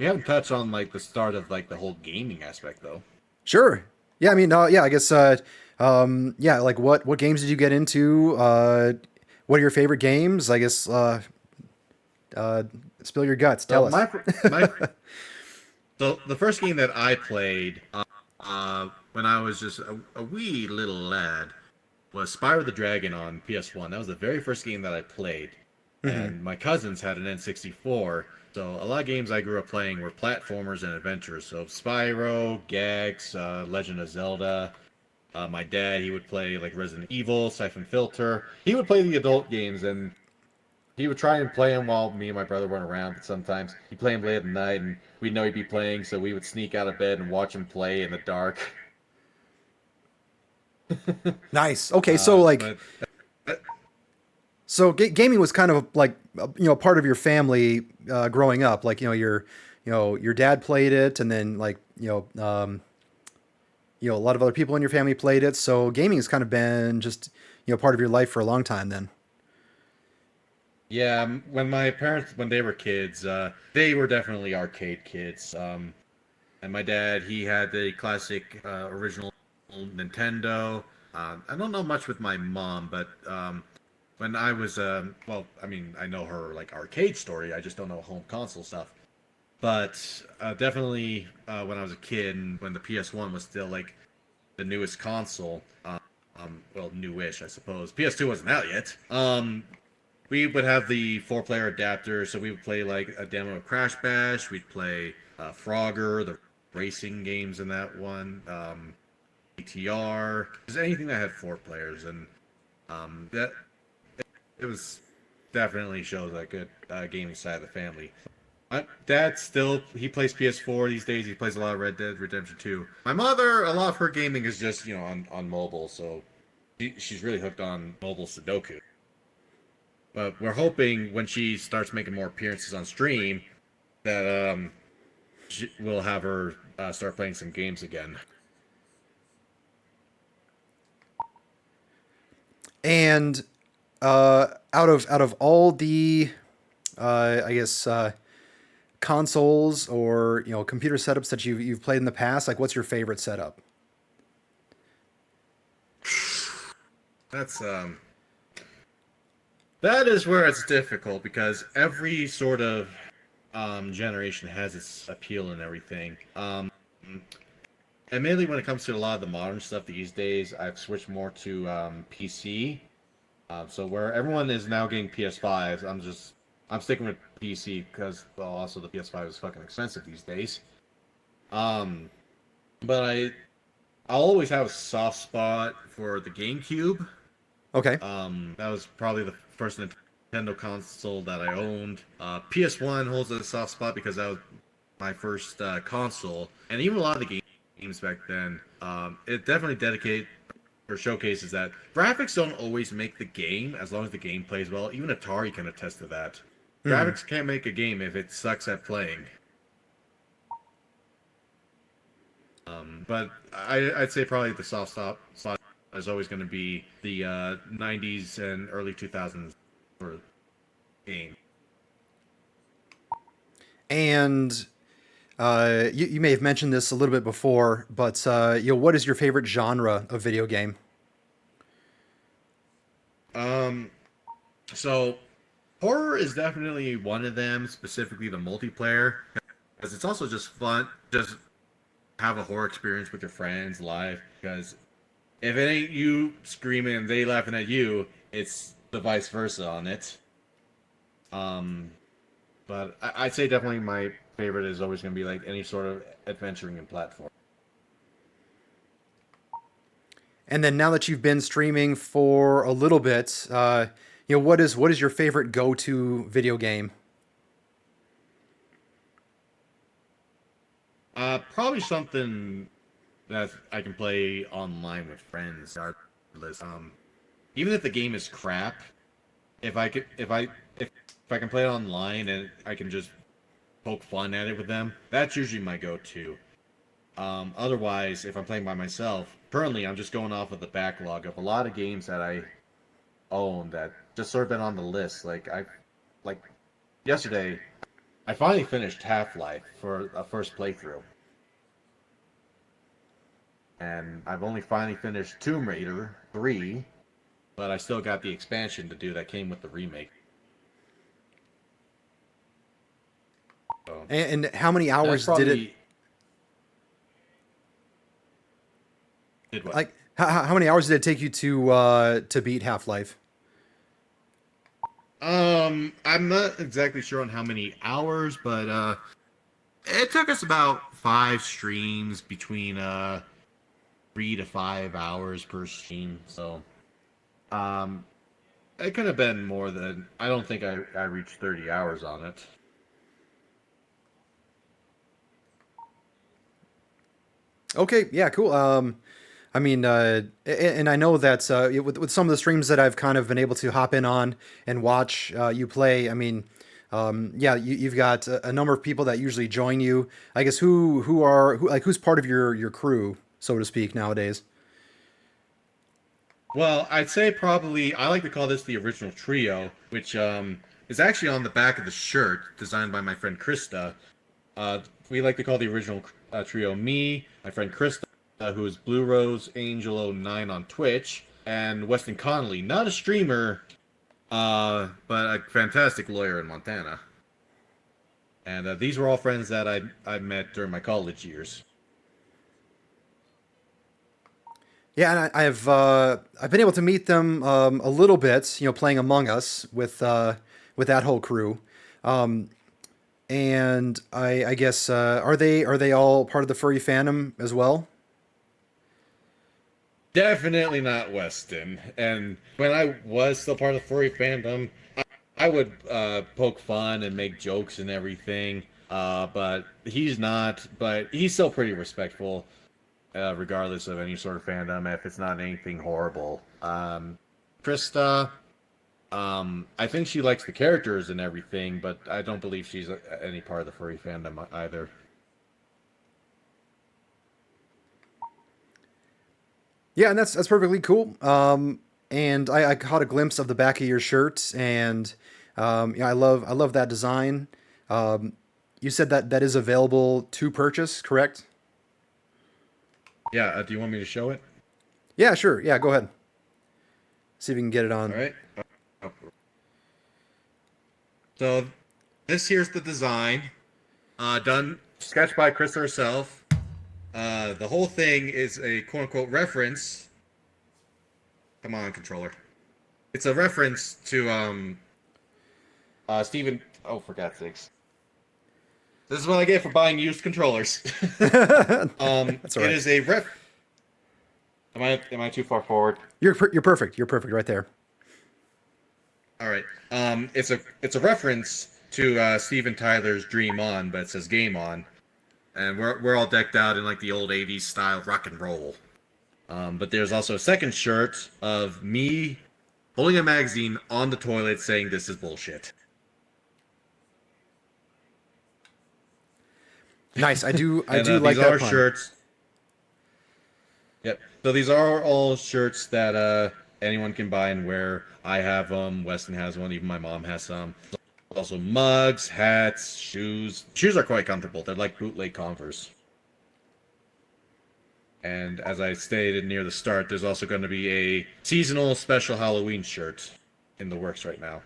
haven't touched on like the start of like the whole gaming aspect though. Sure. Yeah, I mean, yeah, I guess, yeah, like what games did you get into? What are your favorite games? I guess, uh, spill your guts. So Tell us. my so the first game that I played when I was just a wee little lad was Spyro the Dragon on PS1. That was the very first game that I played. Hmm. And my cousins had an N64. So a lot of games I grew up playing were platformers and adventures. So Spyro, Gags, Legend of Zelda. My dad, he would play like Resident Evil, Siphon Filter. He would play the adult games, and he would try and play them while me and my brother weren't around. But sometimes he'd play them late at night, and we'd know he'd be playing, so we would sneak out of bed and watch him play in the dark. Nice. Okay, so like, But uh, so gaming was kind of like you know part of your family growing up. Like you know your dad played it, and then like you know a lot of other people in your family played it. So gaming has kind of been just you know part of your life for a long time. Then. yeah, when my parents, when they were kids, they were definitely arcade kids. And my dad, he had the classic original Nintendo. I don't know much with my mom, but when I was, well, I mean, I know her like arcade story. I just don't know home console stuff. But definitely when I was a kid and when the PS1 was still like the newest console, well, newish, I suppose. PS2 wasn't out yet. We would have the four-player adapter, so we would play like a demo of Crash Bash. We'd play Frogger, the racing games in that one, ATR, just anything that had four players, and that it was definitely shows a good gaming side of the family. My dad still he plays PS4 these days. He plays a lot of Red Dead Redemption 2. My mother, a lot of her gaming is just on mobile, so she's really hooked on mobile Sudoku. but we're hoping when she starts making more appearances on stream that we'll have her start playing some games again. And out of all the I guess consoles or computer setups that you've played in the past, like what's your favorite setup? That's that is where it's difficult because every sort of generation has its appeal and everything. And mainly when it comes to a lot of the modern stuff these days, I've switched more to PC. So where everyone is now getting PS5s, I'm sticking with PC because well, also the PS5 is fucking expensive these days. Um, but I'll always have a soft spot for the GameCube. Okay. That was probably the first Nintendo console that I owned. PS1 holds a soft spot because that was my first console, and even a lot of the games back then. It definitely dedicated or showcases that graphics don't always make the game as long as the game plays well. Even Atari can attest to that. Hmm. Graphics can't make a game if it sucks at playing. But I'd say probably the soft spot is always going to be the 90s and early 2000s for game. And you may have mentioned this a little bit before, but what is your favorite genre of video game? Um, so horror is definitely one of them, specifically the multiplayer, because it's also just fun. Just have a horror experience with your friends live. Because if it ain't you screaming and they laughing at you, it's the vice versa on it. Um, but I'd say definitely my favorite is always going to be like any sort of adventuring and platform. And then now that you've been streaming for a little bit, what is your favorite go-to video game? Probably something that I can play online with friends, regardless. Even if the game is crap, if I can play it online and I can just poke fun at it with them, that's usually my go-to. Otherwise, if I'm playing by myself, currently I'm just going off of the backlog of a lot of games that I own that just sort of been on the list. Like yesterday, I finally finished Half-Life for a first playthrough, and I've only finally finished Tomb Raider 3, but I still got the expansion to do that came with the remake. So And how many that's hours did it probably did what. like? How many hours did it take you to beat Half Life? I'm not exactly sure on how many hours, but it took us about 5 streams between 3 to 5 hours per stream. So um, it could have been more than I don't think I reached 30 hours on it. Okay, yeah, cool. I mean, and I know that with some of the streams that I've kind of been able to hop in on and watch you play, I mean, yeah, you've got a number of people that usually join you. I guess who's part of your crew, so to speak, nowadays. Well, I'd say probably I like to call this the original trio, which is actually on the back of the shirt designed by my friend Krista. We like to call the original trio me, my friend Krista, who is Blue Rose Angel 09 on Twitch, and Weston Connolly, not a streamer, but a fantastic lawyer in Montana. And these were all friends that I met during my college years. Yeah, and I've been able to meet them a little bit, playing Among Us with that whole crew. Um, and I guess are they all part of the furry fandom as well? Definitely not Weston. And when I was still part of the furry fandom, I would poke fun and make jokes and everything. But he's not. But he's still pretty respectful, regardless of any sort of fandom. If it's not anything horrible, Krista. I think she likes the characters and everything, but I don't believe she's any part of the furry fandom either. Yeah, and that's perfectly cool. And I caught a glimpse of the back of your shirt, and yeah, I love that design. You said that that is available to purchase, correct? Yeah, do you want me to show it? Yeah, sure. Yeah, go ahead. See if we can get it All on. right. So this here's the design, done sketched by Chris herself. The whole thing is a quote unquote reference. Come on, controller. It's a reference to Stephen. Oh, for God's sakes! This is what I get for buying used controllers. That's all It right. is a ref. Am I too far forward? You're perfect. You're perfect right there. All right. It's a reference to Steven Tyler's Dream On, but it says Game On, and we're all decked out in like the old '80s style rock and roll. But there's also a second shirt of me holding a magazine on the toilet saying this is bullshit. Nice. I And do like these that are pun. shirts. Yep. So these are all shirts that anyone can buy and wear. I have them. Weston has one. Even my mom has some. Also mugs, hats, shoes. Shoes are quite comfortable. They're like bootleg Converse. And as I stated near the start, there's also going to be a seasonal special Halloween shirt in the works right now.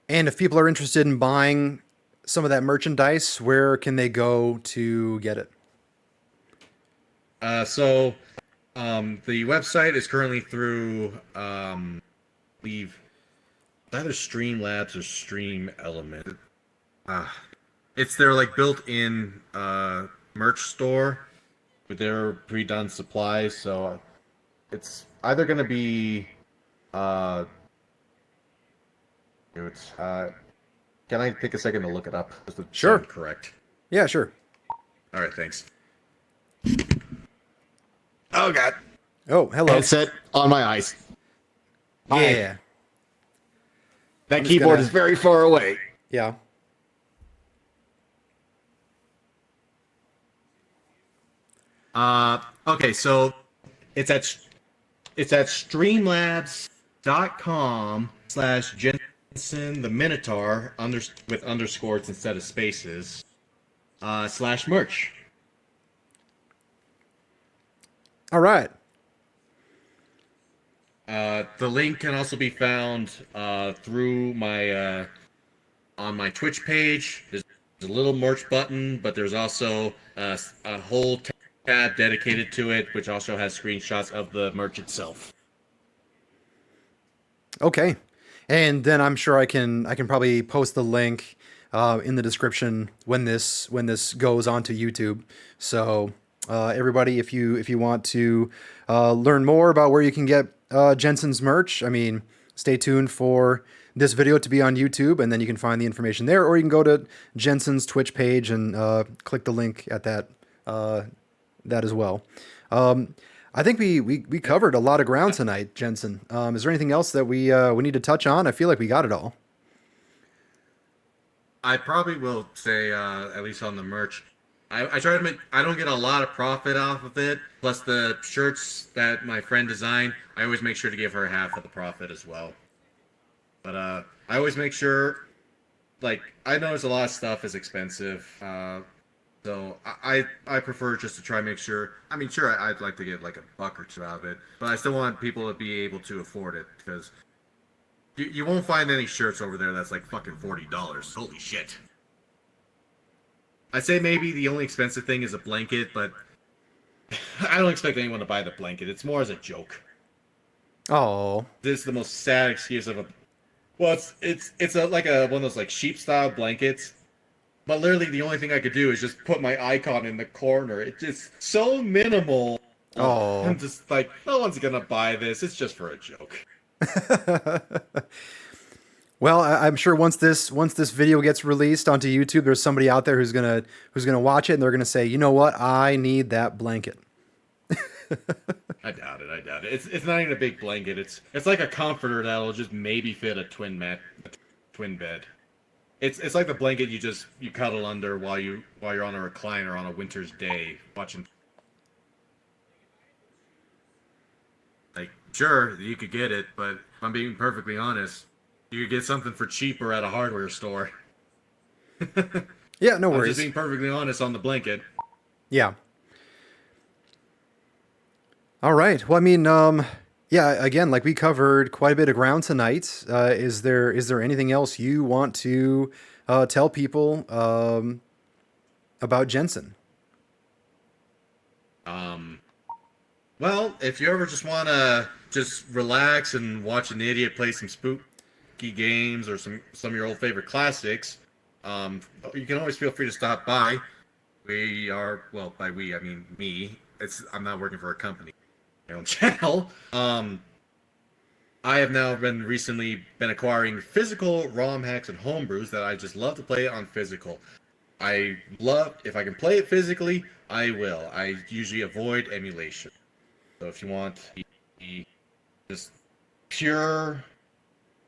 And if people are interested in buying some of that merchandise, where can they go to get it? The website is currently through, leave either Streamlabs or Stream Element. Ah, it's their like built-in merch store with their pre-done supplies. So it's either going to be uh, it's, can I take a second to look it up? Just to Sure. sound correct. Yeah, sure. All right, thanks. Oh God. Oh, hello. Headset on my eyes. Hi. Yeah. That I'm just keyboard gonna- is very far away. Yeah. Okay, so it's at streamlabs.com/Jensen the Minotaur with underscores instead of spaces /merch. All right. The link can also be found through my on my Twitch page. There's a little merch button, but there's also a whole tab dedicated to it, which also has screenshots of the merch itself. Okay. And then I'm sure I can probably post the link in the description when this goes onto YouTube. So everybody, if you want to learn more about where you can get Jensen's merch, I mean, stay tuned for this video to be on YouTube, and then you can find the information there, or you can go to Jensen's Twitch page and click the link at that as well. I think we covered a lot of ground tonight, Jensen. Is there anything else that we need to touch on? I feel like we got it all. I probably will say, at least on the merch, I try to make. I don't get a lot of profit off of it. Plus the shirts that my friend designed, I always make sure to give her half of the profit as well. But I always make sure. Like I notice a lot of stuff is expensive, so I prefer just to try and make sure. I mean, sure, I'd like to get like a buck or two out of it, but I still want people to be able to afford it because you won't find any shirts over there that's like fucking $40. Holy shit. I'd say maybe the only expensive thing is a blanket, but I don't expect anyone to buy the blanket. It's more as a joke. Oh, This is the most sad excuse of a. Well, it's like a one of those like sheep style blankets, but literally the only thing I could do is just put my icon in the corner. It's just so minimal. Oh. I'm just like, no one's gonna buy this. It's just for a joke. well, I'm sure once this video gets released onto YouTube, there's somebody out there who's gonna watch it, and they're gonna say, you know what, I need that blanket. I doubt it. I doubt it. It's not even a big blanket. It's like a comforter that'll just maybe fit a twin bed. It's like the blanket you cuddle under while you're on a recliner on a winter's day watching. Like, sure, you could get it, but if I'm being perfectly honest, you could get something for cheaper at a hardware store. Yeah, no I'm just worries. being perfectly honest on the blanket. Yeah. All right. Well, I mean, yeah. Again, like we covered quite a bit of ground tonight. Is there anything else you want to tell people about Jensen? Um, well, if you ever just want to just relax and watch an idiot play some spooky games or some of your old favorite classics, you can always feel free to stop by. We are, well, by we I mean me. I'm not working for a company. My own channel. I have now recently been acquiring physical ROM hacks and homebrews that I just love to play on physical. I love if I can play it physically, I will. I usually avoid emulation. So if you want just pure,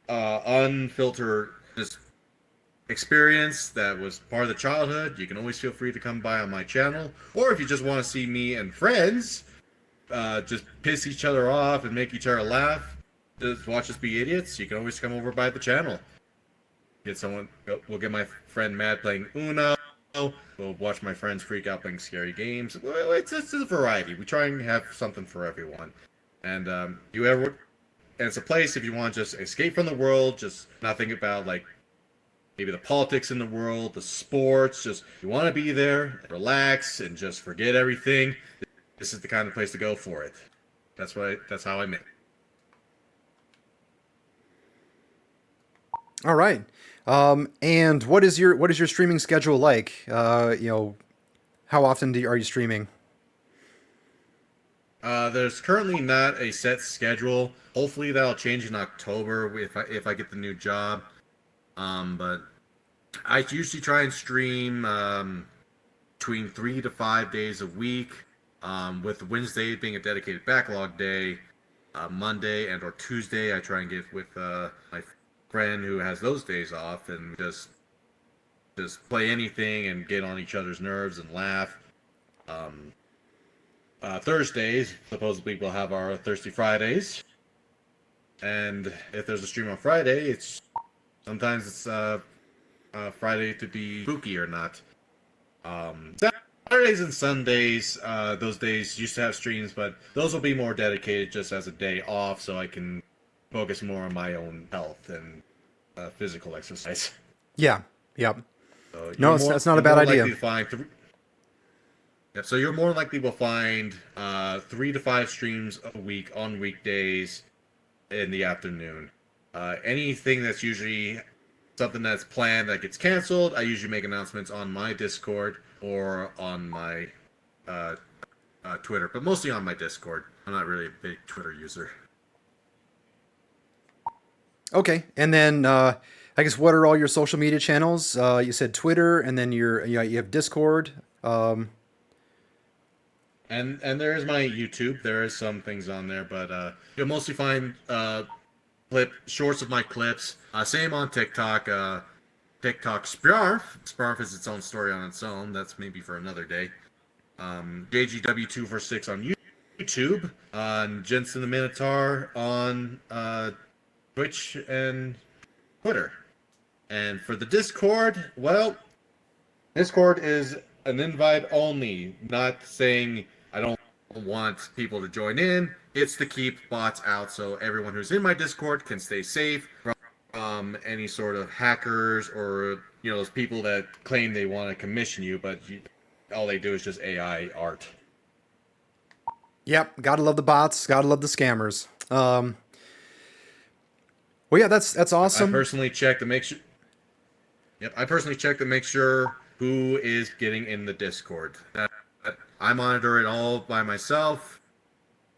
unfiltered, just experience that was part of the childhood, you can always feel free to come by on my channel. Or if you just want to see me and friends just piss each other off and make each other laugh, just watch us be idiots, you can always come over by the channel. We'll get my friend Matt playing Uno. We'll watch my friends freak out playing scary games. Well, it's a variety. We try and have something for everyone. And and it's a place if you want to just escape from the world, just not think about like maybe the politics in the world, the sports. Just you want to be there, relax, and just forget everything. This is the kind of place to go for it. That's how I met. All right. And what is your streaming schedule like? How often are you streaming? There's currently not a set schedule. Hopefully that'll change in October if I get the new job. But I usually try and stream between 3 to 5 days a week. With Wednesday being a dedicated backlog day, Monday and or Tuesday I try and get with my friend who has those days off and just play anything and get on each other's nerves and laugh. Um, Thursdays supposedly we'll have our Thirsty Fridays, and if there's a stream on Friday, sometimes it's Friday to be spooky or not. Saturdays and Sundays, those days used to have streams, but those will be more dedicated just as a day off, so I can focus more on my own health and physical exercise. Yeah. Yep. So No, that's not a bad idea. Yep, so you're more likely will find 3 to 5 streams a week on weekdays in the afternoon. Anything that's usually something that's planned that gets canceled, I usually make announcements on my Discord or on my Twitter, but mostly on my Discord. I'm not really a big Twitter user. Okay. And then I guess what are all your social media channels? You said Twitter, and then you have Discord. And there is my YouTube. There is some things on there, but you'll mostly find shorts of my clips. Same on TikTok. TikTok Sparf. Sparf is its own story on its own. That's maybe for another day. JGW246 on YouTube. Jensen the Minotaur on Twitch and Twitter. And for the Discord, well, Discord is an invite only, not saying I don't want people to join in. It's to keep bots out so everyone who's in my Discord can stay safe from any sort of hackers or those people that claim they want to commission you, but all they do is just AI art. Yep. Gotta love the bots. Gotta love the scammers. Well, yeah, that's awesome. I personally check to make sure. Yep, I personally check to make sure who is getting in the Discord. I monitor it all by myself,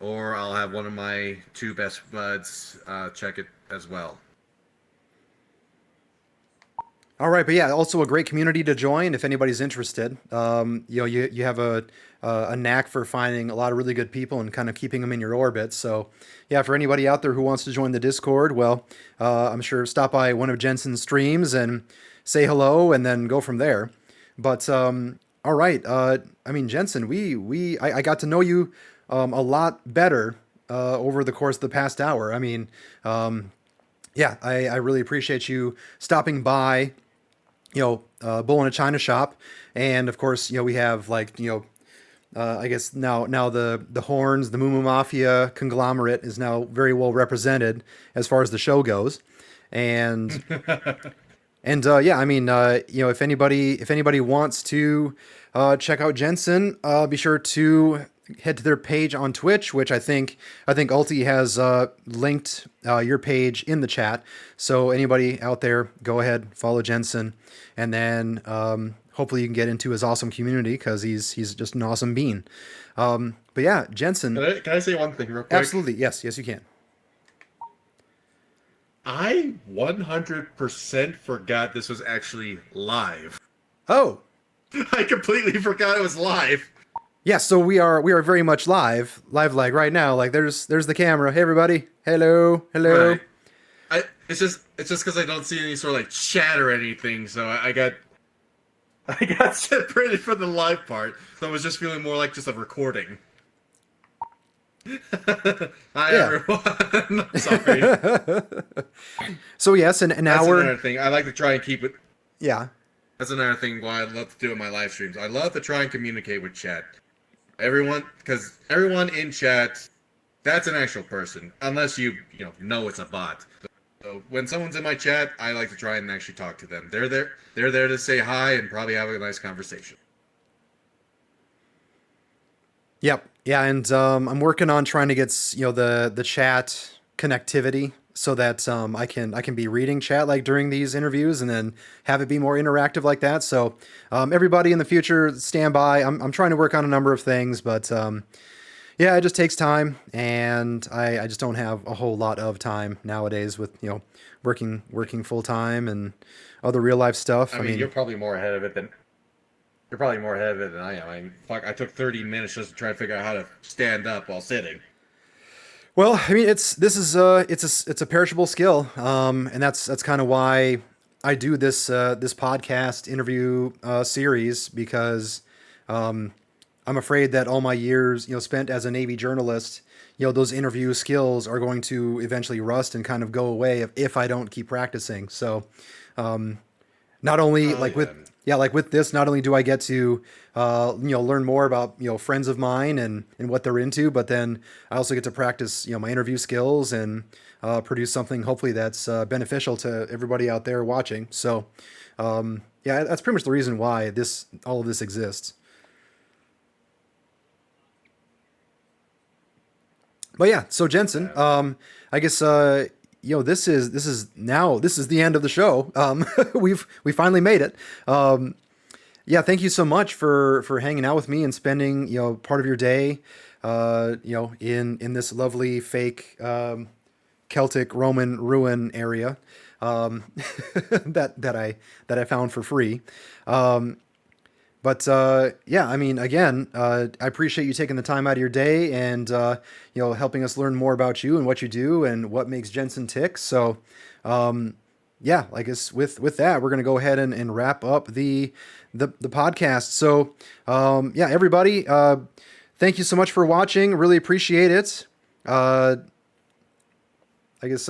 or I'll have one of my 2 best buds check it as well. All right, but yeah, also a great community to join if anybody's interested. You have a knack for finding a lot of really good people and kind of keeping them in your orbit. So, yeah, for anybody out there who wants to join the Discord, well, I'm sure stop by one of Jensen's streams and say hello, and then go from there. But all right, I mean, Jensen, I got to know you a lot better over the course of the past hour. I mean, yeah, I really appreciate you stopping by, Bull in a China shop. And of course, we have like, I guess now the Horns, the Moo Mafia conglomerate is now very well represented as far as the show goes. And, yeah, I mean, if anybody wants to, check out Jensen, be sure to head to their page on Twitch, which I think Ulti has linked your page in the chat. So anybody out there, go ahead, follow Jensen, and then hopefully you can get into his awesome community because he's just an awesome bean. But yeah, Jensen. Can I say one thing real quick? Absolutely, yes, you can. I 100% forgot this was actually live. Oh, I completely forgot it was live. yeah, so we are very much live like right now. Like there's the camera. Hey everybody. Hello. Right. It's just because I don't see any sort of like chat or anything, so I got separated from the live part, so I was just feeling more like just a recording. Hi everyone. Sorry. So yes, an That's hour. another thing. I like to try and keep it. Yeah. That's another thing why I love to do in my live streams. I love to try and communicate with chat. Because everyone in chat, that's an actual person, unless you know it's a bot. So when someone's in my chat, I like to try and actually talk to them. They're there to say hi and probably have a nice conversation. Yep. Yeah, and I'm working on trying to get the chat connectivity so that I can be reading chat like during these interviews and then have it be more interactive like that. So everybody in the future, stand by. I'm trying to work on a number of things, but yeah, it just takes time, and I just don't have a whole lot of time nowadays with working full time and other real life stuff. I mean, you're probably more ahead of it than I am. I mean, fuck, I took 30 minutes just to try to figure out how to stand up while sitting. Well, I mean, it's a perishable skill, and that's kind of why I do this podcast interview series, because I'm afraid that all my years spent as a Navy journalist, those interview skills are going to eventually rust and kind of go away if I don't keep practicing. So not only with this, not only do I get to learn more about friends of mine and what they're into, but then I also get to practice my interview skills and produce something hopefully that's beneficial to everybody out there watching. So yeah, that's pretty much the reason why all of this exists. But yeah, so Jensen, I guess this is the end of the show. We finally made it. Yeah, thank you so much for hanging out with me and spending part of your day in this lovely fake Celtic Roman ruin area that I found for free. But yeah, I mean, again, I appreciate you taking the time out of your day and helping us learn more about you and what you do and what makes Jensen tick. So yeah, I guess with that, we're gonna go ahead and wrap up the podcast. So yeah, everybody, thank you so much for watching. Really appreciate it. I guess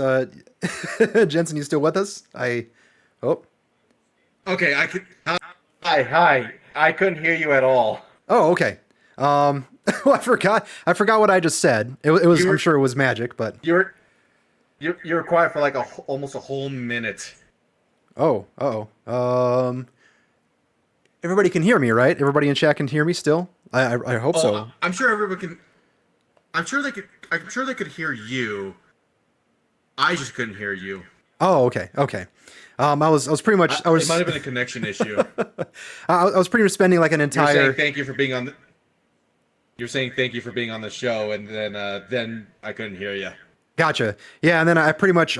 Jensen, you still with us? Okay, I could. Hi. I couldn't hear you at all. Oh, okay. Well, I forgot what I just said. It was. I'm sure it was magic, but you were quiet for like almost a whole minute. Oh. Everybody can hear me, right? Everybody in chat can hear me still. I hope so. I'm sure everyone can. I'm sure they could hear you. I just couldn't hear you. Oh, okay. I was pretty much. It might have been a connection issue. I was pretty much spending like an entire. You're saying thank you for being on the show, and then I couldn't hear you. Gotcha. Yeah, and then I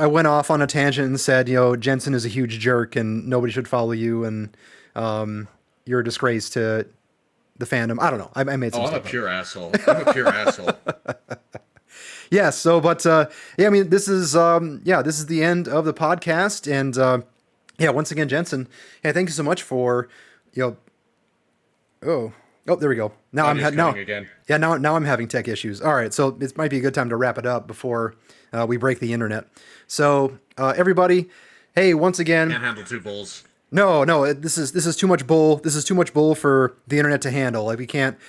went off on a tangent and said, Jensen is a huge jerk and nobody should follow you, and you're a disgrace to the fandom. I don't know. I made some Oh, I'm a stuff up. pure asshole. I'm a pure asshole. Yeah. So, but yeah, I mean, this is the end of the podcast, and yeah, once again, Jensen, yeah, thank you so much for, you know, oh, there we go. Now Audio's now, cutting again. yeah, now I'm having tech issues. All right, so it might be a good time to wrap it up before we break the internet. So, everybody, hey, once again, Can't handle two bulls. no, this is too much bull. This is too much bull for the internet to handle. Like we can't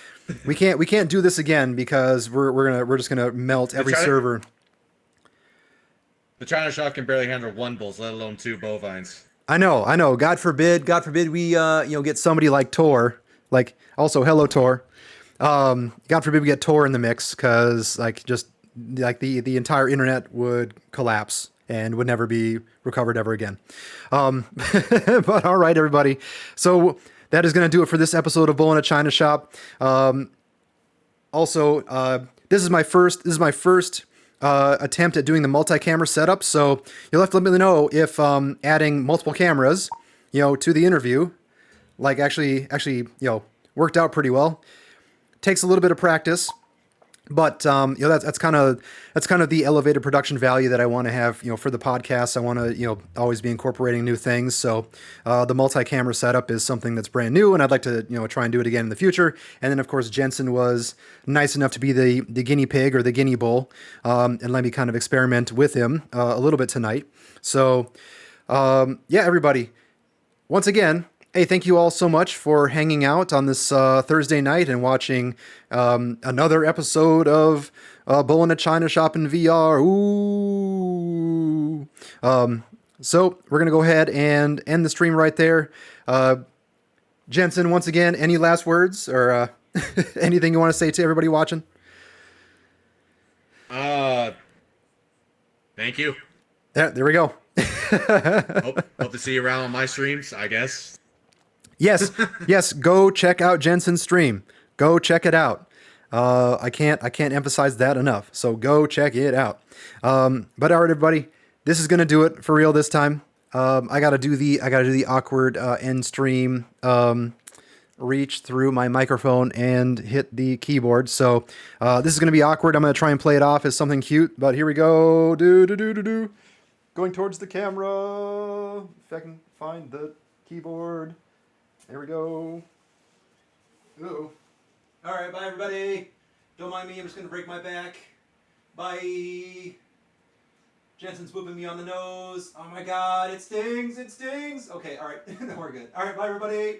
do this again because we're just gonna melt every server. The China shop can barely handle one bulls, let alone two bovines. I know. God forbid we get somebody like Tor. Like, also, hello Tor. God forbid we get Tor in the mix, because the entire internet would collapse and would never be recovered ever again. But all right, everybody. So that is going to do it for this episode of Bull in a China Shop. Also, this is my first attempt at doing the multi-camera setup. So you'll have to let me know if adding multiple cameras, to the interview, like actually, worked out pretty well. Takes a little bit of practice, but that's kind of the elevated production value that I want to have, for the podcast. I want to, always be incorporating new things. So the multi-camera setup is something that's brand new, and I'd like to, try and do it again in the future. And then, of course, Jensen was nice enough to be the guinea pig or the guinea bull, and let me kind of experiment with him a little bit tonight. So yeah, everybody, once again, hey, thank you all so much for hanging out on this Thursday night and watching another episode of Bull in a China Shop in VR. Ooh. So we're going to go ahead and end the stream right there. Jensen, once again, any last words or anything you want to say to everybody watching? Thank you. Yeah, there we go. Hope to see you around on my streams, I guess. Yes. Go check out Jensen's stream. Go check it out. I can't emphasize that enough. So go check it out. But all right, everybody, this is gonna do it for real this time. I gotta do the awkward end stream reach through my microphone and hit the keyboard. So this is gonna be awkward. I'm gonna try and play it off as something cute. But here we go. Do. Going towards the camera. If I can find the keyboard. There we go. Uh-oh. All right, bye, everybody. Don't mind me. I'm just going to break my back. Bye. Jensen's whooping me on the nose. Oh, my God. It stings. Okay, all right. We're good. All right, bye, everybody.